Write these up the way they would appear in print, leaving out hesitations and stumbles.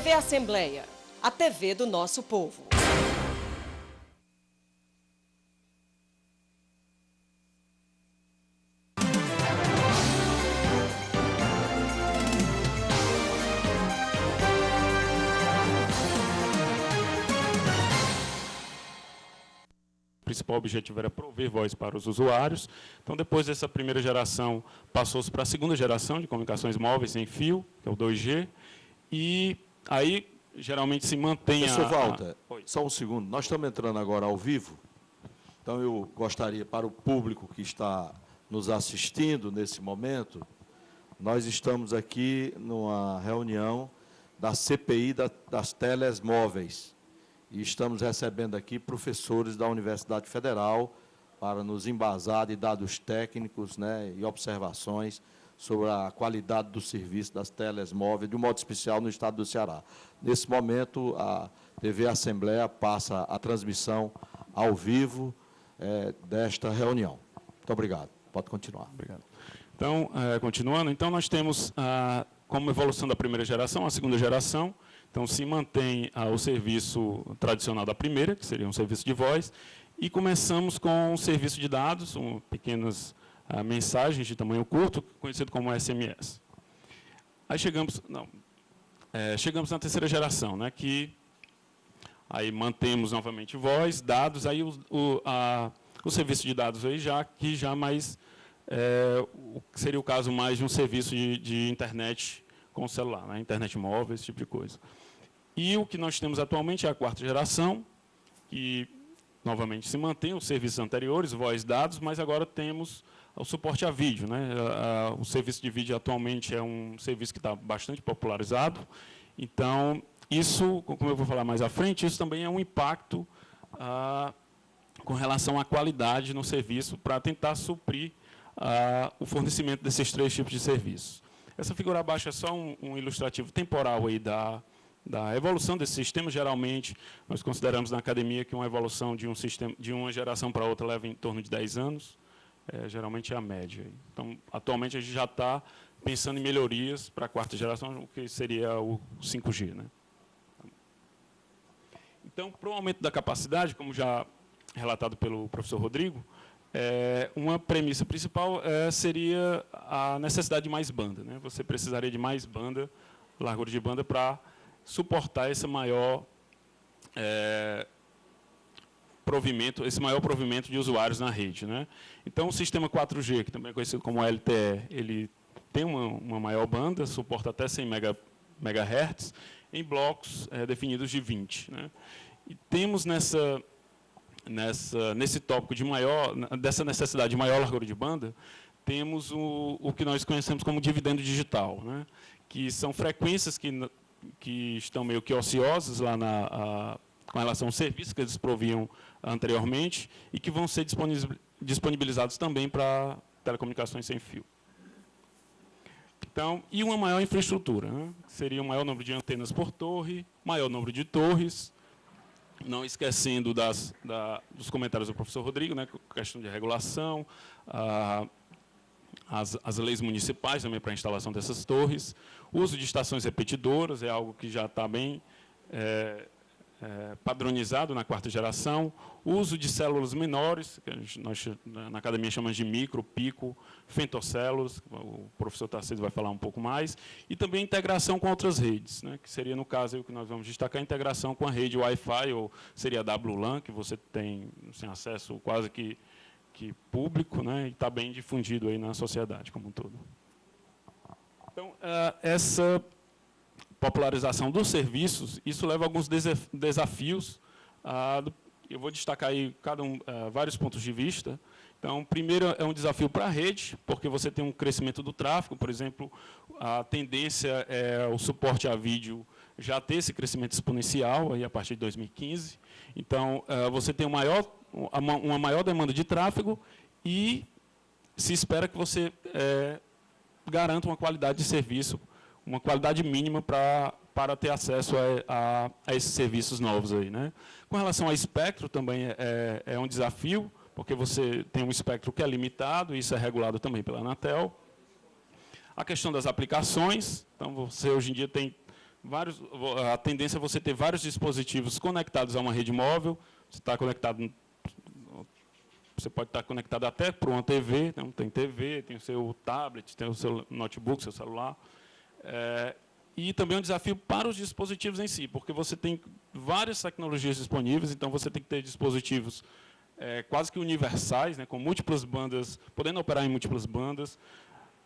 TV Assembleia, a TV do nosso povo. O principal objetivo era prover voz para os usuários. Então, depois dessa primeira geração, passou-se para a segunda geração de comunicações móveis sem fio, que é o 2G, e aí, geralmente, se mantém Professor Walter, só um segundo. Nós estamos entrando agora ao vivo, então eu gostaria, para o público que está nos assistindo nesse momento, nós estamos aqui numa reunião da CPI das telesmóveis, e estamos recebendo aqui professores da Universidade Federal para nos embasar de dados técnicos, né, e observações sobre a qualidade do serviço das telesmóveis, de um modo especial no estado do Ceará. Nesse momento, a TV Assembleia passa a transmissão ao vivo desta reunião. Muito obrigado. Pode continuar. Obrigado. Então, continuando, então nós temos, como evolução da primeira geração, a segunda geração. Então, se mantém o serviço tradicional da primeira, que seria um serviço de voz, e começamos com um serviço de dados, pequenas mensagens de tamanho curto, conhecido como SMS. Aí chegamos na terceira geração, né, que aí mantemos novamente voz, dados, aí o serviço de dados aí já mais seria o caso mais de um serviço de internet com celular, né, internet móvel, esse tipo de coisa. E o que nós temos atualmente é a quarta geração, que novamente se mantém os serviços anteriores, voz, dados, mas agora temos o suporte a vídeo, né? O serviço de vídeo atualmente é um serviço que está bastante popularizado. Então, isso, como eu vou falar mais à frente, isso também é um impacto com relação à qualidade no serviço para tentar suprir o fornecimento desses três tipos de serviços. Essa figura abaixo é só um ilustrativo temporal aí da evolução desse sistema. Geralmente, nós consideramos na academia que uma evolução de um sistema, de uma geração para outra leva em torno de 10 anos. Geralmente é a média. Então, atualmente, a gente já está pensando em melhorias para a quarta geração, o que seria o 5G. Né? Então, para o aumento da capacidade, como já relatado pelo professor Rodrigo, uma premissa principal seria a necessidade de mais banda. Né? Você precisaria de mais banda, largura de banda, para suportar esse maior provimento de usuários na rede. Né? Então, o sistema 4G, que também é conhecido como LTE, ele tem uma maior banda, suporta até 100 MHz, em blocos definidos de 20. Né? E temos nesse tópico dessa necessidade de maior largura de banda, temos o que nós conhecemos como dividendo digital, né? Que são frequências que estão meio que ociosas lá com relação aos serviços que eles proviam anteriormente e que vão ser disponibilizados também para telecomunicações sem fio. Então, e uma maior infraestrutura, né? Seria um maior número de antenas por torre, maior número de torres, não esquecendo dos comentários do professor Rodrigo, né, questão de regulação, as leis municipais também para a instalação dessas torres, o uso de estações repetidoras é algo que já está bem padronizado na quarta geração, o uso de células menores, que nós na academia chamamos de micro, pico, femtocélulas, o professor Tarcísio vai falar um pouco mais, e também a integração com outras redes, né, que seria, no caso, o que nós vamos destacar, a integração com a rede Wi-Fi, ou seria a WLAN, que você tem assim, acesso quase que público, né, e está bem difundido aí na sociedade como um todo. Então, essa popularização dos serviços, isso leva a alguns desafios. Eu vou destacar aí vários pontos de vista. Então, primeiro é um desafio para a rede, porque você tem um crescimento do tráfego, por exemplo, a tendência é o suporte a vídeo já ter esse crescimento exponencial aí a partir de 2015. Então, você tem uma maior demanda de tráfego e se espera que você garanta uma qualidade de serviço, uma qualidade mínima para ter acesso a esses serviços novos aí, né? Com relação ao espectro, também é um desafio, porque você tem um espectro que é limitado, e isso é regulado também pela Anatel. A questão das aplicações, então você hoje em dia tem a tendência é você ter vários dispositivos conectados a uma rede móvel. Você está conectado, você pode estar conectado até para uma TV, então tem TV, tem o seu tablet, tem o seu notebook, seu celular. E também um desafio para os dispositivos em si, porque você tem várias tecnologias disponíveis, então você tem que ter dispositivos quase que universais, né, com múltiplas bandas, podendo operar em múltiplas bandas,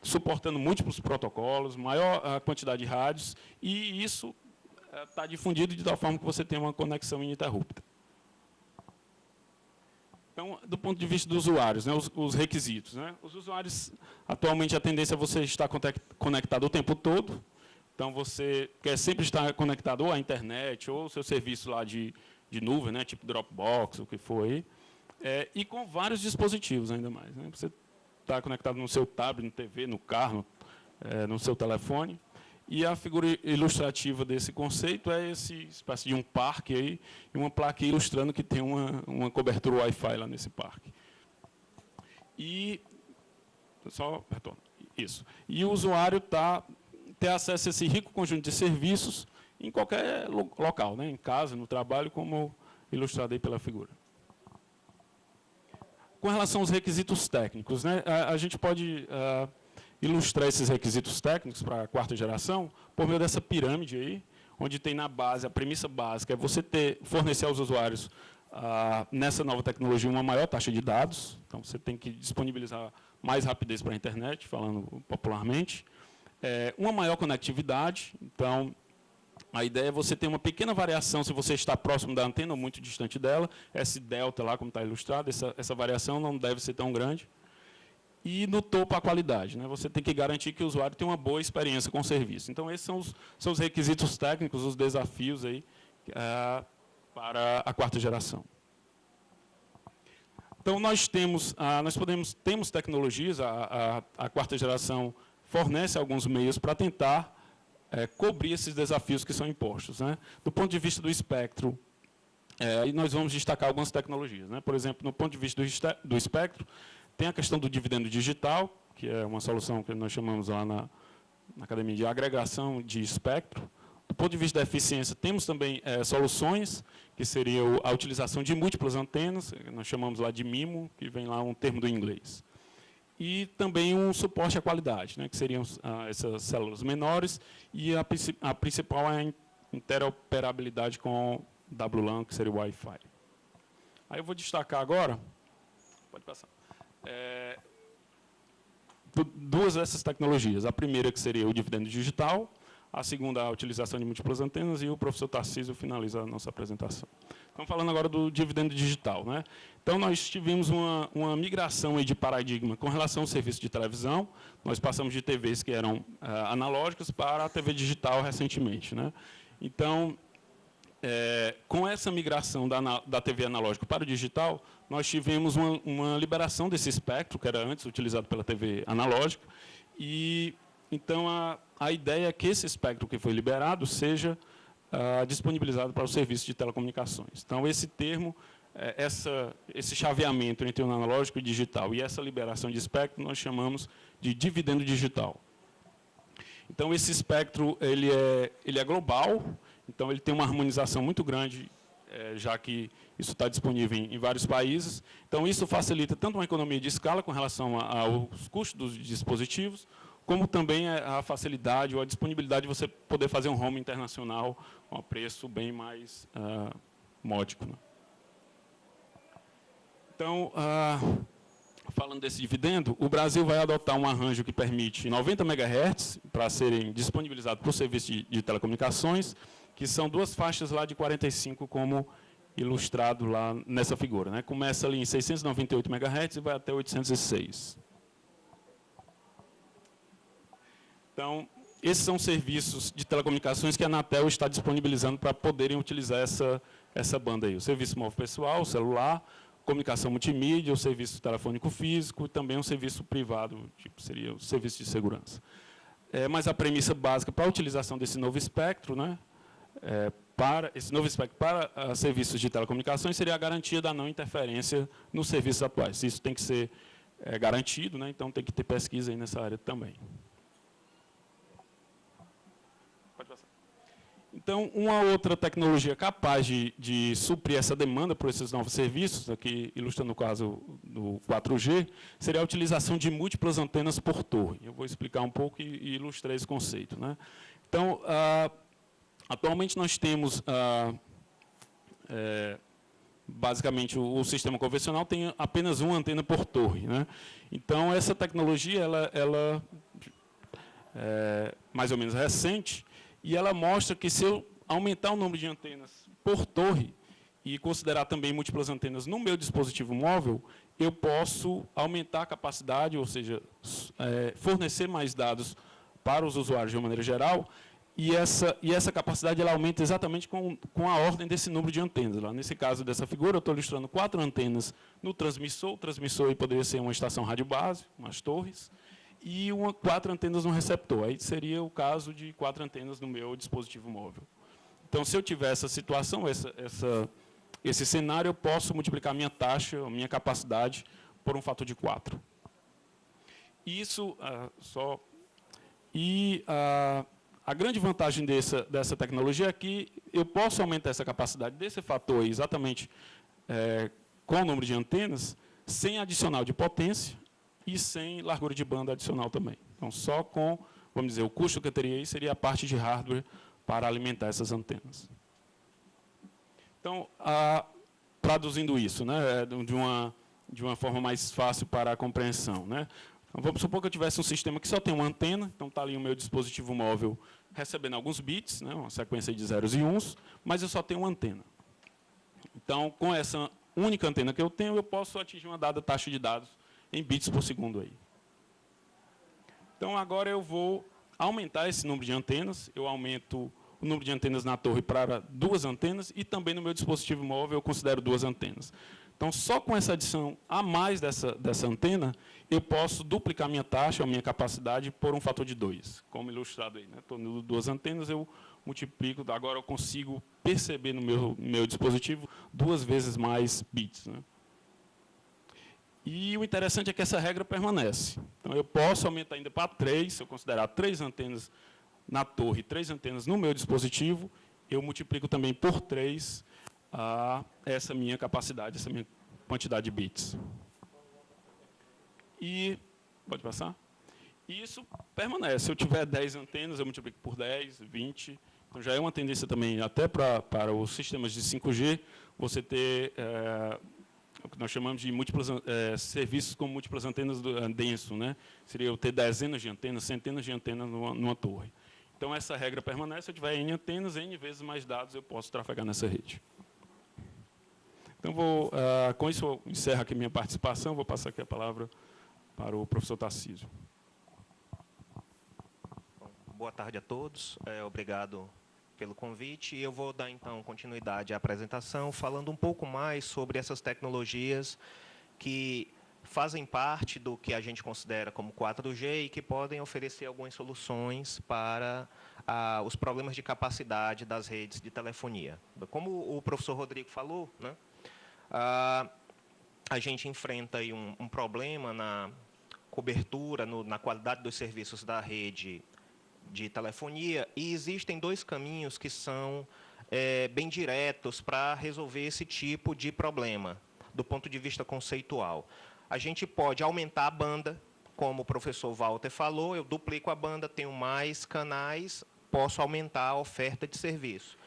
suportando múltiplos protocolos, maior quantidade de rádios, e isso está difundido de tal forma que você tem uma conexão ininterrupta. Então, do ponto de vista dos usuários, né, os requisitos. Né, os usuários, atualmente, a tendência é você estar conectado o tempo todo. Então, você quer sempre estar conectado ou à internet, ou ao seu serviço lá de nuvem, né, tipo Dropbox, o que for aí, e com vários dispositivos ainda mais. Né, você está conectado no seu tablet, no TV, no carro, no seu telefone. E a figura ilustrativa desse conceito é esse espécie de um parque aí, e uma placa ilustrando que tem uma cobertura Wi-Fi lá nesse parque. E só retorno. Isso. E o usuário ter acesso a esse rico conjunto de serviços em qualquer local, né? Em casa, no trabalho, como ilustrado aí pela figura. Com relação aos requisitos técnicos, né? A gente pode ilustrar esses requisitos técnicos para a quarta geração por meio dessa pirâmide aí, onde tem na base, a premissa básica é você fornecer aos usuários, nessa nova tecnologia, uma maior taxa de dados. Então, você tem que disponibilizar mais rapidez para a internet, falando popularmente. Uma maior conectividade. Então, a ideia é você ter uma pequena variação se você está próximo da antena ou muito distante dela. Esse delta lá, como está ilustrado, essa variação não deve ser tão grande. E, no topo, a qualidade. Né? Você tem que garantir que o usuário tenha uma boa experiência com o serviço. Então, esses são os requisitos técnicos, os desafios aí, para a quarta geração. Então, temos tecnologias, a quarta geração fornece alguns meios para tentar cobrir esses desafios que são impostos. Né? Do ponto de vista do espectro, nós vamos destacar algumas tecnologias. Né? Por exemplo, no ponto de vista do espectro, tem a questão do dividendo digital, que é uma solução que nós chamamos lá na academia de agregação de espectro. Do ponto de vista da eficiência, temos também soluções, que seria a utilização de múltiplas antenas, que nós chamamos lá de MIMO, que vem lá um termo do inglês. E também um suporte à qualidade, né, que seriam essas células menores, e a principal é a interoperabilidade com WLAN, que seria o Wi-Fi. Aí eu vou destacar agora, pode passar, duas dessas tecnologias. A primeira, que seria o dividendo digital, a segunda, a utilização de múltiplas antenas, e o professor Tarcísio finaliza a nossa apresentação. Então, falando agora do dividendo digital. Né? Então, nós tivemos uma migração aí de paradigma com relação ao serviço de televisão. Nós passamos de TVs que eram analógicas para a TV digital recentemente. Né? Então, com essa migração da TV analógica para o digital, nós tivemos uma liberação desse espectro, que era antes utilizado pela TV analógica, e então a ideia é que esse espectro que foi liberado seja disponibilizado para o serviço de telecomunicações. Então, esse termo, esse chaveamento entre o analógico e o digital e essa liberação de espectro, nós chamamos de dividendo digital. Então, esse espectro ele é global, então ele tem uma harmonização muito grande, já que isso está disponível em vários países. Então, isso facilita tanto uma economia de escala com relação aos custos dos dispositivos, como também a facilidade ou a disponibilidade de você poder fazer um roaming internacional a um preço bem mais módico. Né? Então, falando desse dividendo, o Brasil vai adotar um arranjo que permite 90 MHz para serem disponibilizados para o serviço de telecomunicações, que são duas faixas lá de 45, como ilustrado lá nessa figura. Né? Começa ali em 698 MHz e vai até 806. Então, esses são serviços de telecomunicações que a Anatel está disponibilizando para poderem utilizar essa banda aí. O serviço móvel pessoal, o celular, comunicação multimídia, o serviço telefônico físico e também um serviço privado, tipo, seria o serviço de segurança. Mas a premissa básica para a utilização desse novo espectro, né, para serviços de telecomunicações, seria a garantia da não interferência nos serviços atuais. Isso tem que ser garantido, né, então tem que ter pesquisa aí nessa área também. Então, uma outra tecnologia capaz de suprir essa demanda por esses novos serviços, aqui ilustrando o caso do 4G, seria a utilização de múltiplas antenas por torre. Eu vou explicar um pouco e ilustrar esse conceito, né? Então, atualmente nós temos, basicamente, o sistema convencional tem apenas uma antena por torre, né? Então, essa tecnologia, ela é mais ou menos recente, e ela mostra que, se eu aumentar o número de antenas por torre e considerar também múltiplas antenas no meu dispositivo móvel, eu posso aumentar a capacidade, ou seja, fornecer mais dados para os usuários de uma maneira geral, e essa capacidade ela aumenta exatamente com a ordem desse número de antenas. Lá, nesse caso dessa figura, eu estou ilustrando 4 antenas no transmissor. O transmissor aí poderia ser uma estação rádio base, umas torres, e 4 antenas no receptor. Aí seria o caso de 4 antenas no meu dispositivo móvel. Então, se eu tiver essa situação, esse cenário, eu posso multiplicar a minha taxa, a minha capacidade, por um fator de 4. Isso a grande vantagem dessa tecnologia é que eu posso aumentar essa capacidade desse fator aí, exatamente com o número de antenas, sem adicional de potência, e sem largura de banda adicional também. Então, só com, vamos dizer, o custo que eu teria aí seria a parte de hardware para alimentar essas antenas. Então, traduzindo isso, né, de uma forma mais fácil para a compreensão, né? Então, vamos supor que eu tivesse um sistema que só tem uma antena, então está ali o meu dispositivo móvel recebendo alguns bits, né, uma sequência de zeros e uns, mas eu só tenho uma antena. Então, com essa única antena que eu tenho, eu posso atingir uma dada taxa de dados em bits por segundo aí. Então, agora eu vou aumentar esse número de antenas. Eu aumento o número de antenas na torre para 2 antenas, e também no meu dispositivo móvel eu considero 2 antenas. Então, só com essa adição a mais dessa antena, eu posso duplicar minha taxa, a minha capacidade, por um fator de 2, como ilustrado aí, né? Estou no 2 antenas, eu multiplico, agora eu consigo perceber no meu dispositivo 2 vezes mais bits, né? E o interessante é que essa regra permanece. Então, eu posso aumentar ainda para 3, se eu considerar 3 antenas na torre, 3 antenas no meu dispositivo, eu multiplico também por 3 essa minha capacidade, essa minha quantidade de bits. E, pode passar? E isso permanece. Se eu tiver 10 antenas, eu multiplico por 10, 20. Então, já é uma tendência também, até para os sistemas de 5G, você ter o que nós chamamos de serviços com múltiplas antenas denso, né? Seria eu ter dezenas de antenas, centenas de antenas numa torre. Então, essa regra permanece. Se eu tiver N antenas, N vezes mais dados, eu posso trafegar nessa rede. Então, com isso, eu encerro aqui minha participação. Vou passar aqui a palavra para o professor Tarcísio. Boa tarde a todos. Obrigado pelo convite. E eu vou dar, então, continuidade à apresentação, falando um pouco mais sobre essas tecnologias que fazem parte do que a gente considera como 4G e que podem oferecer algumas soluções para os problemas de capacidade das redes de telefonia. Como o professor Rodrigo falou, né, a gente enfrenta aí um problema na cobertura, na qualidade dos serviços da rede de telefonia, e existem 2 caminhos que são bem diretos para resolver esse tipo de problema, do ponto de vista conceitual. A gente pode aumentar a banda, como o professor Walter falou, eu duplico a banda, tenho mais canais, posso aumentar a oferta de serviço.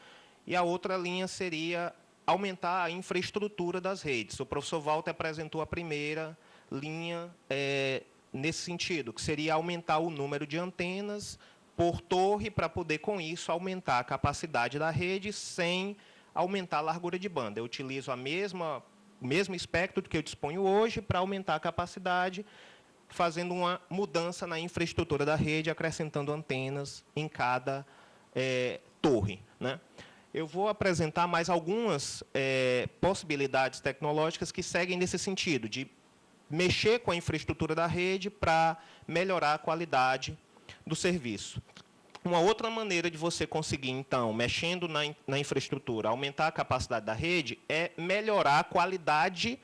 E a outra linha seria aumentar a infraestrutura das redes. O professor Walter apresentou a primeira linha nesse sentido, que seria aumentar o número de antenas por torre, para poder, com isso, aumentar a capacidade da rede sem aumentar a largura de banda. Eu utilizo o mesmo espectro que eu disponho hoje para aumentar a capacidade, fazendo uma mudança na infraestrutura da rede, acrescentando antenas em cada torre, né? Eu vou apresentar mais algumas possibilidades tecnológicas que seguem nesse sentido, de mexer com a infraestrutura da rede para melhorar a qualidade do serviço. Uma outra maneira de você conseguir, então, mexendo na infraestrutura, aumentar a capacidade da rede, é melhorar a qualidade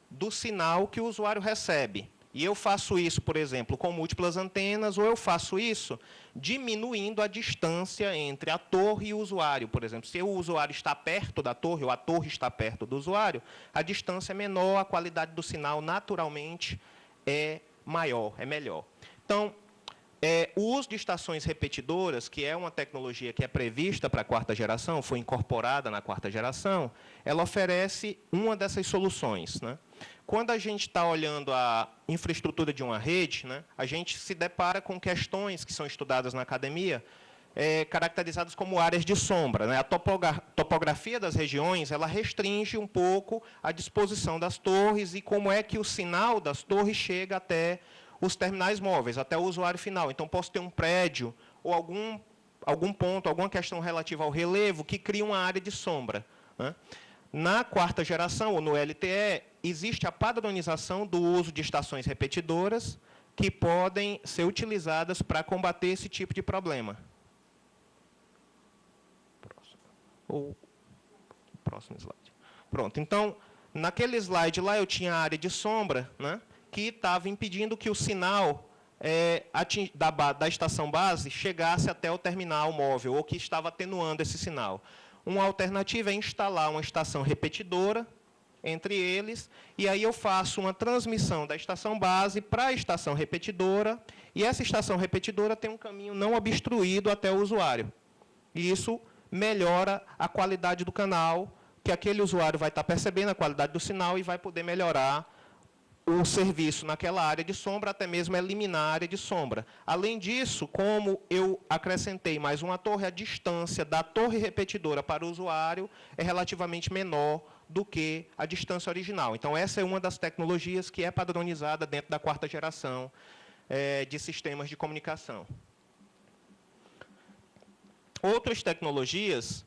do sinal que o usuário recebe. E eu faço isso, por exemplo, com múltiplas antenas, ou eu faço isso diminuindo a distância entre a torre e o usuário. Por exemplo, se o usuário está perto da torre, ou a torre está perto do usuário, a distância é menor, a qualidade do sinal, naturalmente, é maior, é melhor. Então, o uso de estações repetidoras, que é uma tecnologia que é prevista para a quarta geração, foi incorporada na quarta geração, ela oferece uma dessas soluções, né? Quando a gente está olhando a infraestrutura de uma rede, né, a gente se depara com questões que são estudadas na academia, caracterizadas como áreas de sombra, né? A topografia das regiões ela restringe um pouco a disposição das torres e como é que o sinal das torres chega até os terminais móveis, até o usuário final. Então, posso ter um prédio ou algum ponto, alguma questão relativa ao relevo que cria uma área de sombra, né? Na quarta geração, ou no LTE, existe a padronização do uso de estações repetidoras que podem ser utilizadas para combater esse tipo de problema. Próximo slide. Pronto. Então, naquele slide lá, eu tinha a área de sombra, né, que estava impedindo que o sinal da estação base chegasse até o terminal móvel, ou que estava atenuando esse sinal. Uma alternativa é instalar uma estação repetidora entre eles, e aí eu faço uma transmissão da estação base para a estação repetidora, e essa estação repetidora tem um caminho não obstruído até o usuário. E isso melhora a qualidade do canal, que aquele usuário vai estar percebendo a qualidade do sinal e vai poder melhorar o serviço naquela área de sombra, até mesmo eliminar a área de sombra. Além disso, como eu acrescentei mais uma torre, a distância da torre repetidora para o usuário é relativamente menor do que a distância original. Então, essa é uma das tecnologias que é padronizada dentro da quarta geração de sistemas de comunicação. Outras tecnologias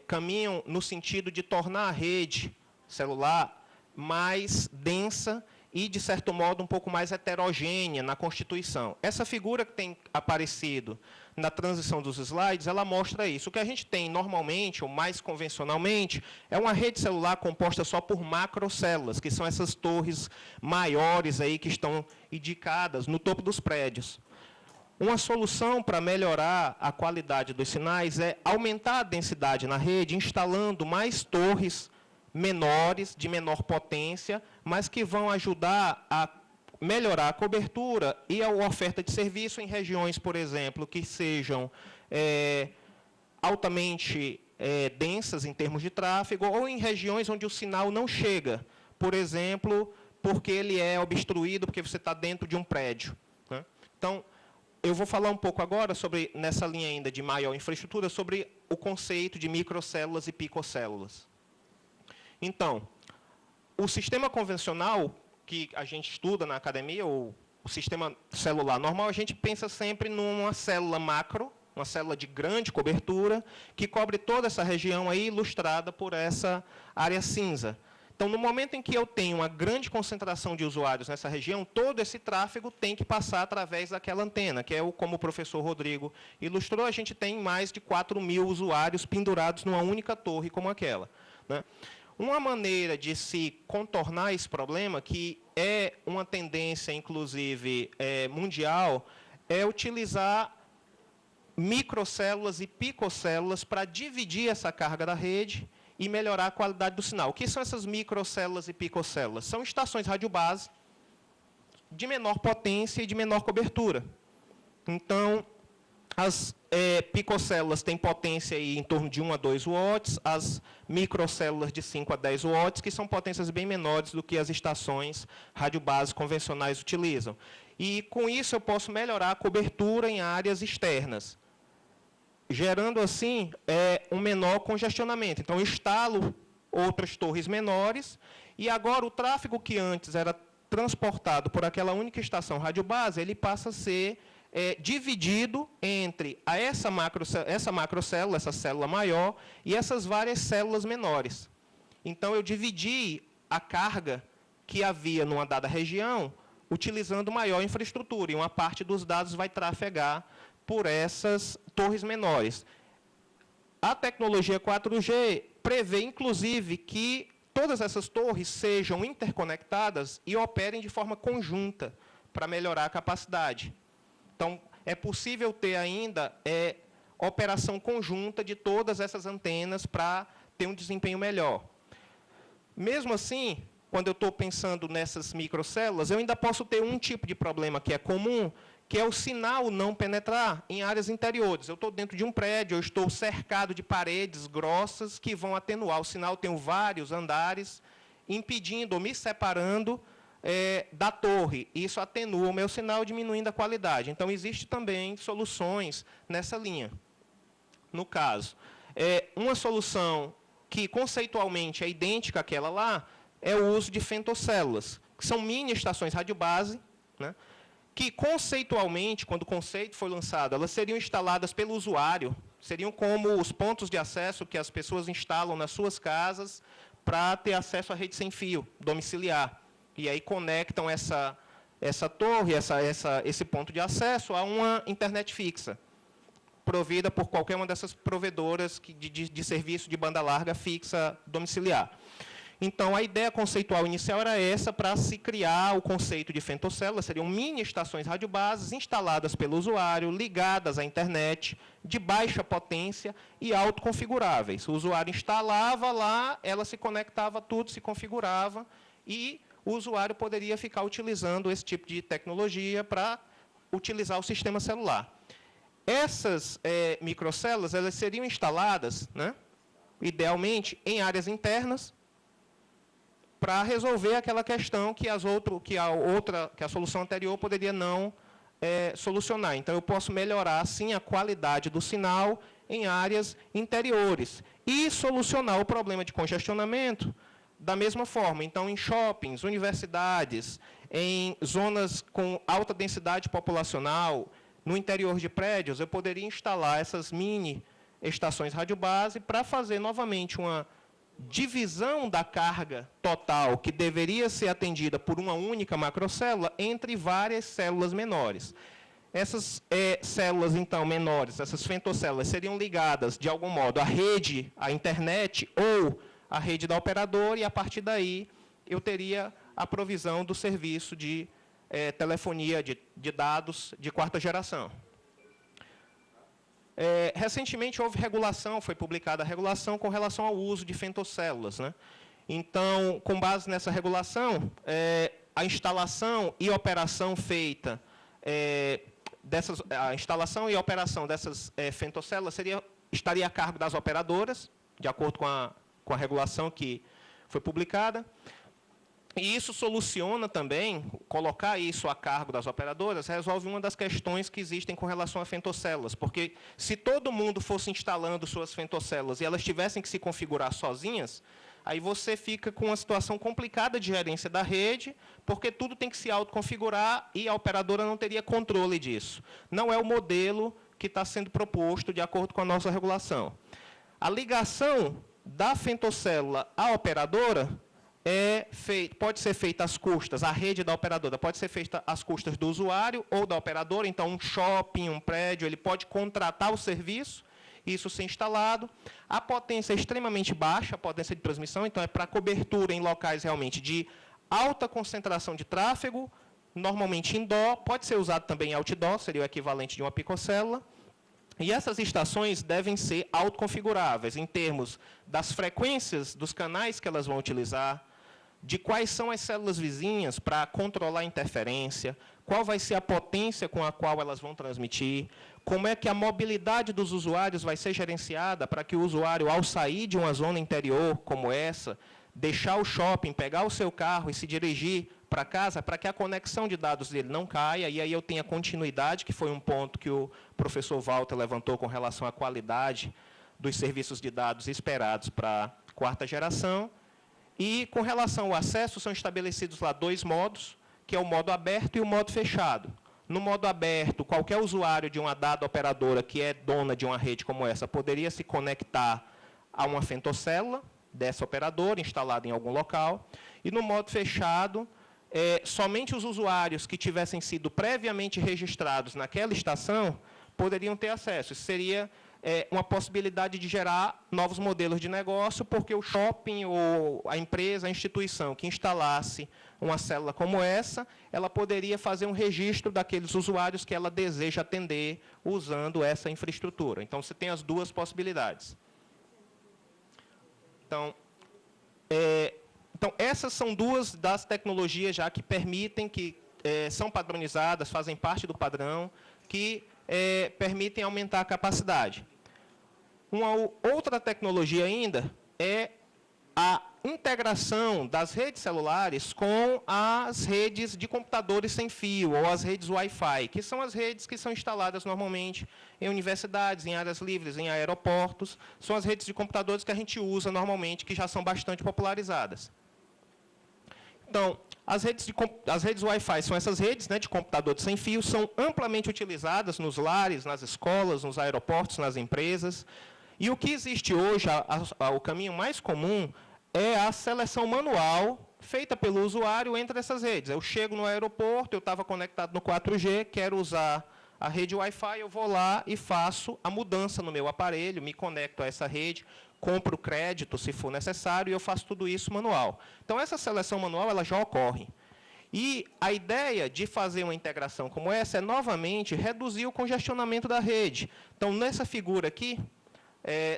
caminham no sentido de tornar a rede celular mais densa e, de certo modo, um pouco mais heterogênea na constituição. Essa figura que tem aparecido na transição dos slides, ela mostra isso. O que a gente tem normalmente, ou mais convencionalmente, é uma rede celular composta só por macrocélulas, que são essas torres maiores aí que estão indicadas no topo dos prédios. Uma solução para melhorar a qualidade dos sinais é aumentar a densidade na rede, instalando mais torres menores, de menor potência, mas que vão ajudar a melhorar a cobertura e a oferta de serviço em regiões, por exemplo, que sejam altamente densas em termos de tráfego, ou em regiões onde o sinal não chega, por exemplo, porque ele é obstruído, porque você está dentro de um prédio, né? Então, eu vou falar um pouco agora, nessa linha ainda de maior infraestrutura, sobre o conceito de microcélulas e picocélulas. Então, o sistema convencional que a gente estuda na academia, ou o sistema celular normal, a gente pensa sempre numa célula macro, uma célula de grande cobertura, que cobre toda essa região aí, ilustrada por essa área cinza. Então, no momento em que eu tenho uma grande concentração de usuários nessa região, todo esse tráfego tem que passar através daquela antena, que é como o professor Rodrigo ilustrou, a gente tem mais de 4.000 usuários pendurados numa única torre como aquela, né? Uma maneira de se contornar esse problema, que é uma tendência, inclusive, mundial, é utilizar microcélulas e picocélulas para dividir essa carga da rede e melhorar a qualidade do sinal. O que são essas microcélulas e picocélulas? São estações radiobase de menor potência e de menor cobertura. Então, as picocélulas têm potência aí em torno de 1 a 2 watts, as microcélulas de 5 a 10 watts, que são potências bem menores do que as estações radiobase convencionais utilizam. E, com isso, eu posso melhorar a cobertura em áreas externas, gerando, assim, um menor congestionamento. Então, eu instalo outras torres menores, e agora o tráfego que antes era transportado por aquela única estação radiobase, ele passa a ser dividido entre essa macrocélula, essa célula maior, e essas várias células menores. Então, eu dividi a carga que havia numa dada região, utilizando maior infraestrutura, e uma parte dos dados vai trafegar por essas torres menores. A tecnologia 4G prevê, inclusive, que todas essas torres sejam interconectadas e operem de forma conjunta para melhorar a capacidade. Então, é possível ter ainda operação conjunta de todas essas antenas para ter um desempenho melhor. Mesmo assim, quando eu estou pensando nessas microcélulas, eu ainda posso ter um tipo de problema que é comum, que é o sinal não penetrar em áreas interiores. Eu estou dentro de um prédio, eu estou cercado de paredes grossas que vão atenuar o sinal, tenho vários andares, impedindo ou me separando da torre. Isso atenua o meu sinal, diminuindo a qualidade. Então, existe também soluções nessa linha. No caso, uma solução que conceitualmente é idêntica àquela lá é o uso de femtocélulas, que são mini estações radiobase, né, que conceitualmente, quando o conceito foi lançado, elas seriam instaladas pelo usuário, seriam como os pontos de acesso que as pessoas instalam nas suas casas para ter acesso à rede sem fio domiciliar. E aí conectam essa torre, esse ponto de acesso a uma internet fixa, provida por qualquer uma dessas provedoras de serviço de banda larga fixa domiciliar. Então, a ideia conceitual inicial era essa, para se criar o conceito de femtocélulas, seriam mini estações radiobases instaladas pelo usuário, ligadas à internet, de baixa potência e autoconfiguráveis. O usuário instalava lá, ela se conectava, tudo se configurava, e o usuário poderia ficar utilizando esse tipo de tecnologia para utilizar o sistema celular. Essas microcélulas, elas seriam instaladas, né, idealmente, em áreas internas, para resolver aquela questão que a solução anterior poderia não solucionar. Então, eu posso melhorar, sim, a qualidade do sinal em áreas interiores e solucionar o problema de congestionamento da mesma forma. Então, em shoppings, universidades, em zonas com alta densidade populacional, no interior de prédios, eu poderia instalar essas mini estações radiobase para fazer novamente uma divisão da carga total que deveria ser atendida por uma única macrocélula entre várias células menores. Essas células, então, menores, essas femtocélulas, seriam ligadas, de algum modo, à rede, à internet ou à rede da operadora, e, a partir daí, eu teria a provisão do serviço de telefonia de dados de quarta geração. Recentemente houve regulação, foi publicada a regulação com relação ao uso de femtocélulas, né? Então, com base nessa regulação, a instalação e operação feita a instalação e operação dessas femtocélulas estaria a cargo das operadoras, de acordo com a regulação que foi publicada. E isso soluciona também, colocar isso a cargo das operadoras, resolve uma das questões que existem com relação a femtocélulas, porque se todo mundo fosse instalando suas femtocélulas e elas tivessem que se configurar sozinhas, aí você fica com uma situação complicada de gerência da rede, porque tudo tem que se autoconfigurar e a operadora não teria controle disso. Não é o modelo que está sendo proposto de acordo com a nossa regulação. A ligação da femtocélula à operadora pode ser feita às custas, a rede da operadora pode ser feita às custas do usuário ou da operadora. Então, um shopping, um prédio, ele pode contratar o serviço, isso ser instalado. A potência é extremamente baixa, a potência de transmissão, então é para cobertura em locais realmente de alta concentração de tráfego, normalmente indoor, pode ser usado também em outdoor, seria o equivalente de uma picocélula. E essas estações devem ser autoconfiguráveis em termos das frequências dos canais que elas vão utilizar, de quais são as células vizinhas para controlar a interferência, qual vai ser a potência com a qual elas vão transmitir, como é que a mobilidade dos usuários vai ser gerenciada para que o usuário, ao sair de uma zona interior como essa, deixar o shopping, pegar o seu carro e se dirigir para casa, para que a conexão de dados dele não caia, e aí eu tenha continuidade, que foi um ponto que o professor Walter levantou com relação à qualidade dos serviços de dados esperados para a quarta geração. E, com relação ao acesso, são estabelecidos lá dois modos, que é o modo aberto e o modo fechado. No modo aberto, qualquer usuário de uma dada operadora que é dona de uma rede como essa poderia se conectar a uma femtocélula dessa operadora, instalada em algum local. E, no modo fechado, somente os usuários que tivessem sido previamente registrados naquela estação poderiam ter acesso. Isso seria uma possibilidade de gerar novos modelos de negócio, porque o shopping, ou a empresa, a instituição que instalasse uma célula como essa, ela poderia fazer um registro daqueles usuários que ela deseja atender usando essa infraestrutura. Então, você tem as duas possibilidades. Então, essas são duas das tecnologias já que permitem, que são padronizadas, fazem parte do padrão, que permitem aumentar a capacidade. Uma outra tecnologia ainda é a integração das redes celulares com as redes de computadores sem fio, ou as redes Wi-Fi, que são as redes que são instaladas normalmente em universidades, em áreas livres, em aeroportos. São as redes de computadores que a gente usa normalmente, que já são bastante popularizadas. Então, as redes Wi-Fi são essas redes, né, de computadores sem fio, são amplamente utilizadas nos lares, nas escolas, nos aeroportos, nas empresas. E o que existe hoje, o caminho mais comum, é a seleção manual feita pelo usuário entre essas redes. Eu chego no aeroporto, eu estava conectado no 4G, quero usar a rede Wi-Fi, eu vou lá e faço a mudança no meu aparelho, me conecto a essa rede, compro crédito, se for necessário, e eu faço tudo isso manual. Então, essa seleção manual ela já ocorre. E a ideia de fazer uma integração como essa é, novamente, reduzir o congestionamento da rede. Então, nessa figura aqui,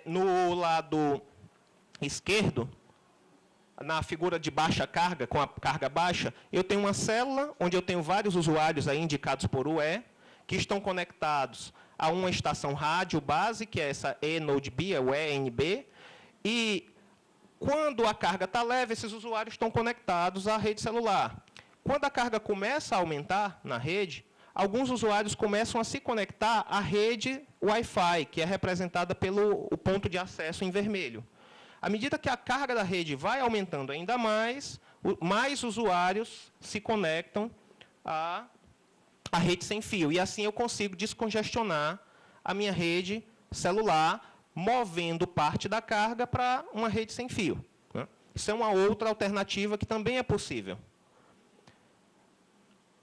no lado esquerdo, na figura de baixa carga, com a carga baixa, eu tenho uma célula onde eu tenho vários usuários aí indicados por UE, que estão conectados a uma estação rádio base, que é essa eNodeB, o ENB, e quando a carga está leve, esses usuários estão conectados à rede celular. Quando a carga começa a aumentar na rede, alguns usuários começam a se conectar à rede Wi-Fi, que é representada pelo ponto de acesso em vermelho. À medida que a carga da rede vai aumentando ainda mais, mais usuários se conectam à rede sem fio. E assim eu consigo descongestionar a minha rede celular, movendo parte da carga para uma rede sem fio. Isso é uma outra alternativa que também é possível.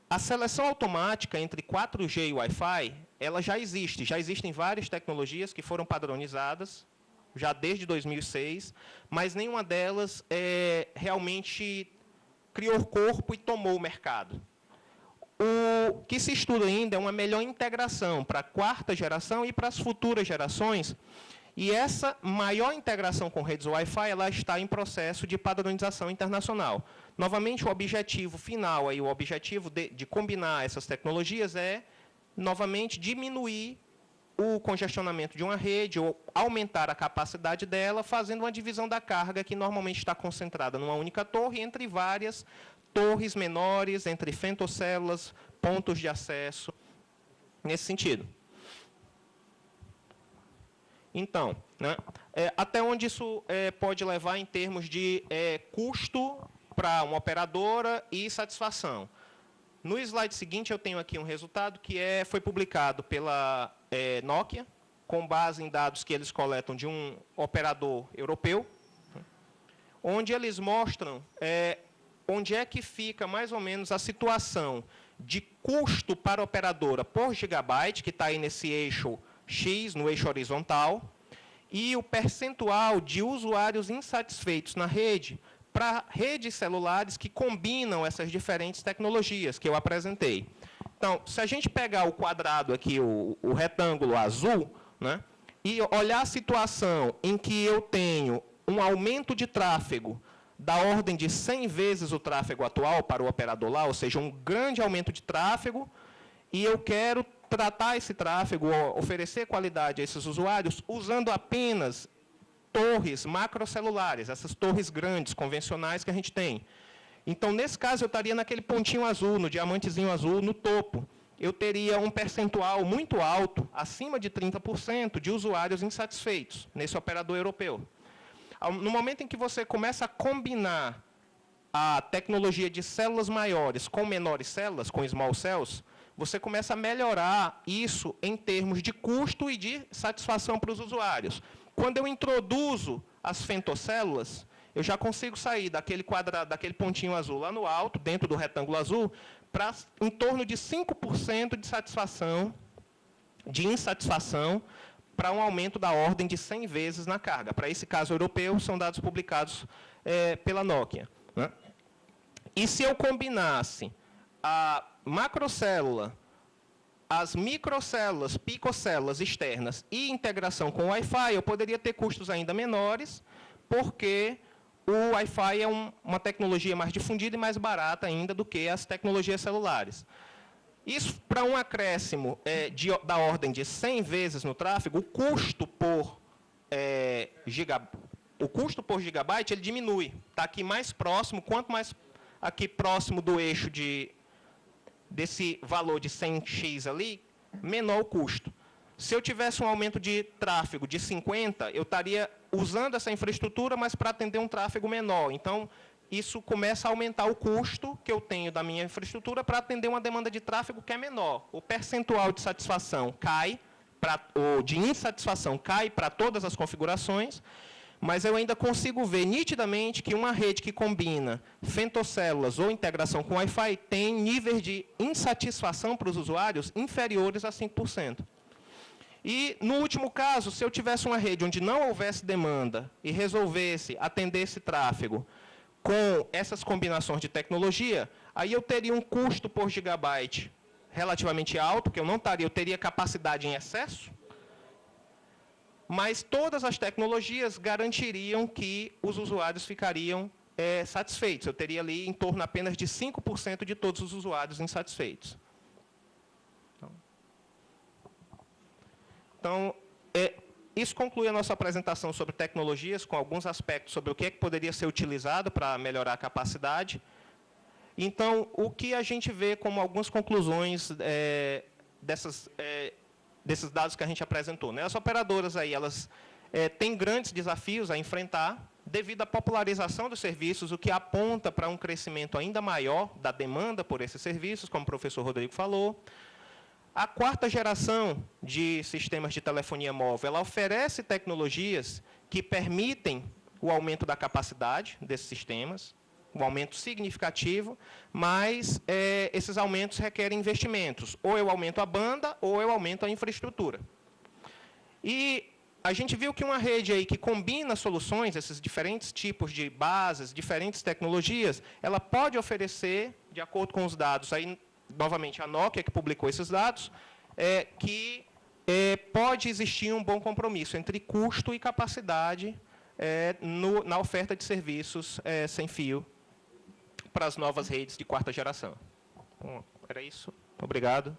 A seleção automática entre 4G e Wi-Fi, ela já existe. Já existem várias tecnologias que foram padronizadas, já desde 2006, mas nenhuma delas realmente criou corpo e tomou o mercado. O que se estuda ainda é uma melhor integração para a quarta geração e para as futuras gerações, e essa maior integração com redes Wi-Fi ela está em processo de padronização internacional. Novamente, o objetivo final, aí, o objetivo de combinar essas tecnologias é, novamente, diminuir o congestionamento de uma rede ou aumentar a capacidade dela, fazendo uma divisão da carga que normalmente está concentrada numa única torre, entre várias torres menores, entre femtocélulas, pontos de acesso, nesse sentido. Então, né, até onde isso pode levar em termos de custo para uma operadora e satisfação? No slide seguinte, eu tenho aqui um resultado que foi publicado pela Nokia, com base em dados que eles coletam de um operador europeu, onde eles mostram onde é que fica mais ou menos a situação de custo para a operadora por gigabyte, que está aí nesse eixo X, no eixo horizontal, e o percentual de usuários insatisfeitos na rede para redes celulares que combinam essas diferentes tecnologias que eu apresentei. Então, se a gente pegar o quadrado aqui, o retângulo azul, né, e olhar a situação em que eu tenho um aumento de tráfego da ordem de 100 vezes o tráfego atual para o operador lá, ou seja, um grande aumento de tráfego, e eu quero tratar esse tráfego, oferecer qualidade a esses usuários, usando apenas torres macrocelulares, essas torres grandes, convencionais que a gente tem. Então, nesse caso, eu estaria naquele pontinho azul, no diamantezinho azul, no topo. Eu teria um percentual muito alto, acima de 30%, de usuários insatisfeitos, nesse operador europeu. No momento em que você começa a combinar a tecnologia de células maiores com menores células, com small cells, você começa a melhorar isso em termos de custo e de satisfação para os usuários. Quando eu introduzo as femtocélulas, eu já consigo sair daquele quadrado, daquele pontinho azul lá no alto, dentro do retângulo azul, para em torno de 5% de satisfação, de insatisfação, para um aumento da ordem de 100 vezes na carga. Para esse caso europeu, são dados publicados pela Nokia, né? E se eu combinasse a macrocélula, as microcélulas, picocélulas externas e integração com o Wi-Fi, eu poderia ter custos ainda menores, porque o Wi-Fi é uma tecnologia mais difundida e mais barata ainda do que as tecnologias celulares. Isso, para um acréscimo da ordem de 100 vezes no tráfego, o custo por gigabyte ele diminui. Está aqui mais próximo, quanto mais aqui próximo do eixo desse valor de 100x ali, menor o custo. Se eu tivesse um aumento de tráfego de 50, eu estaria usando essa infraestrutura, mas para atender um tráfego menor. Então, isso começa a aumentar o custo que eu tenho da minha infraestrutura para atender uma demanda de tráfego que é menor. O percentual de satisfação cai, ou de insatisfação cai para todas as configurações, mas eu ainda consigo ver nitidamente que uma rede que combina femtocélulas ou integração com Wi-Fi tem níveis de insatisfação para os usuários inferiores a 5%. E, no último caso, se eu tivesse uma rede onde não houvesse demanda e resolvesse atender esse tráfego com essas combinações de tecnologia, aí eu teria um custo por gigabyte relativamente alto, que eu teria capacidade em excesso, mas todas as tecnologias garantiriam que os usuários ficariam satisfeitos. Eu teria ali em torno apenas de 5% de todos os usuários insatisfeitos. Então, isso conclui a nossa apresentação sobre tecnologias, com alguns aspectos sobre o que poderia ser utilizado para melhorar a capacidade. Então, o que a gente vê como algumas conclusões desses dados que a gente apresentou, né? As operadoras aí, elas têm grandes desafios a enfrentar devido à popularização dos serviços, o que aponta para um crescimento ainda maior da demanda por esses serviços, como o professor Rodrigo falou. A quarta geração de sistemas de telefonia móvel, ela oferece tecnologias que permitem o aumento da capacidade desses sistemas, um aumento significativo, mas esses aumentos requerem investimentos. Ou eu aumento a banda, ou eu aumento a infraestrutura. E a gente viu que uma rede aí que combina soluções, esses diferentes tipos de bases, diferentes tecnologias, ela pode oferecer, de acordo com os dados, aí, novamente, a Nokia que publicou esses dados, que pode existir um bom compromisso entre custo e capacidade na oferta de serviços sem fio para as novas redes de quarta geração. Bom, era isso. Obrigado.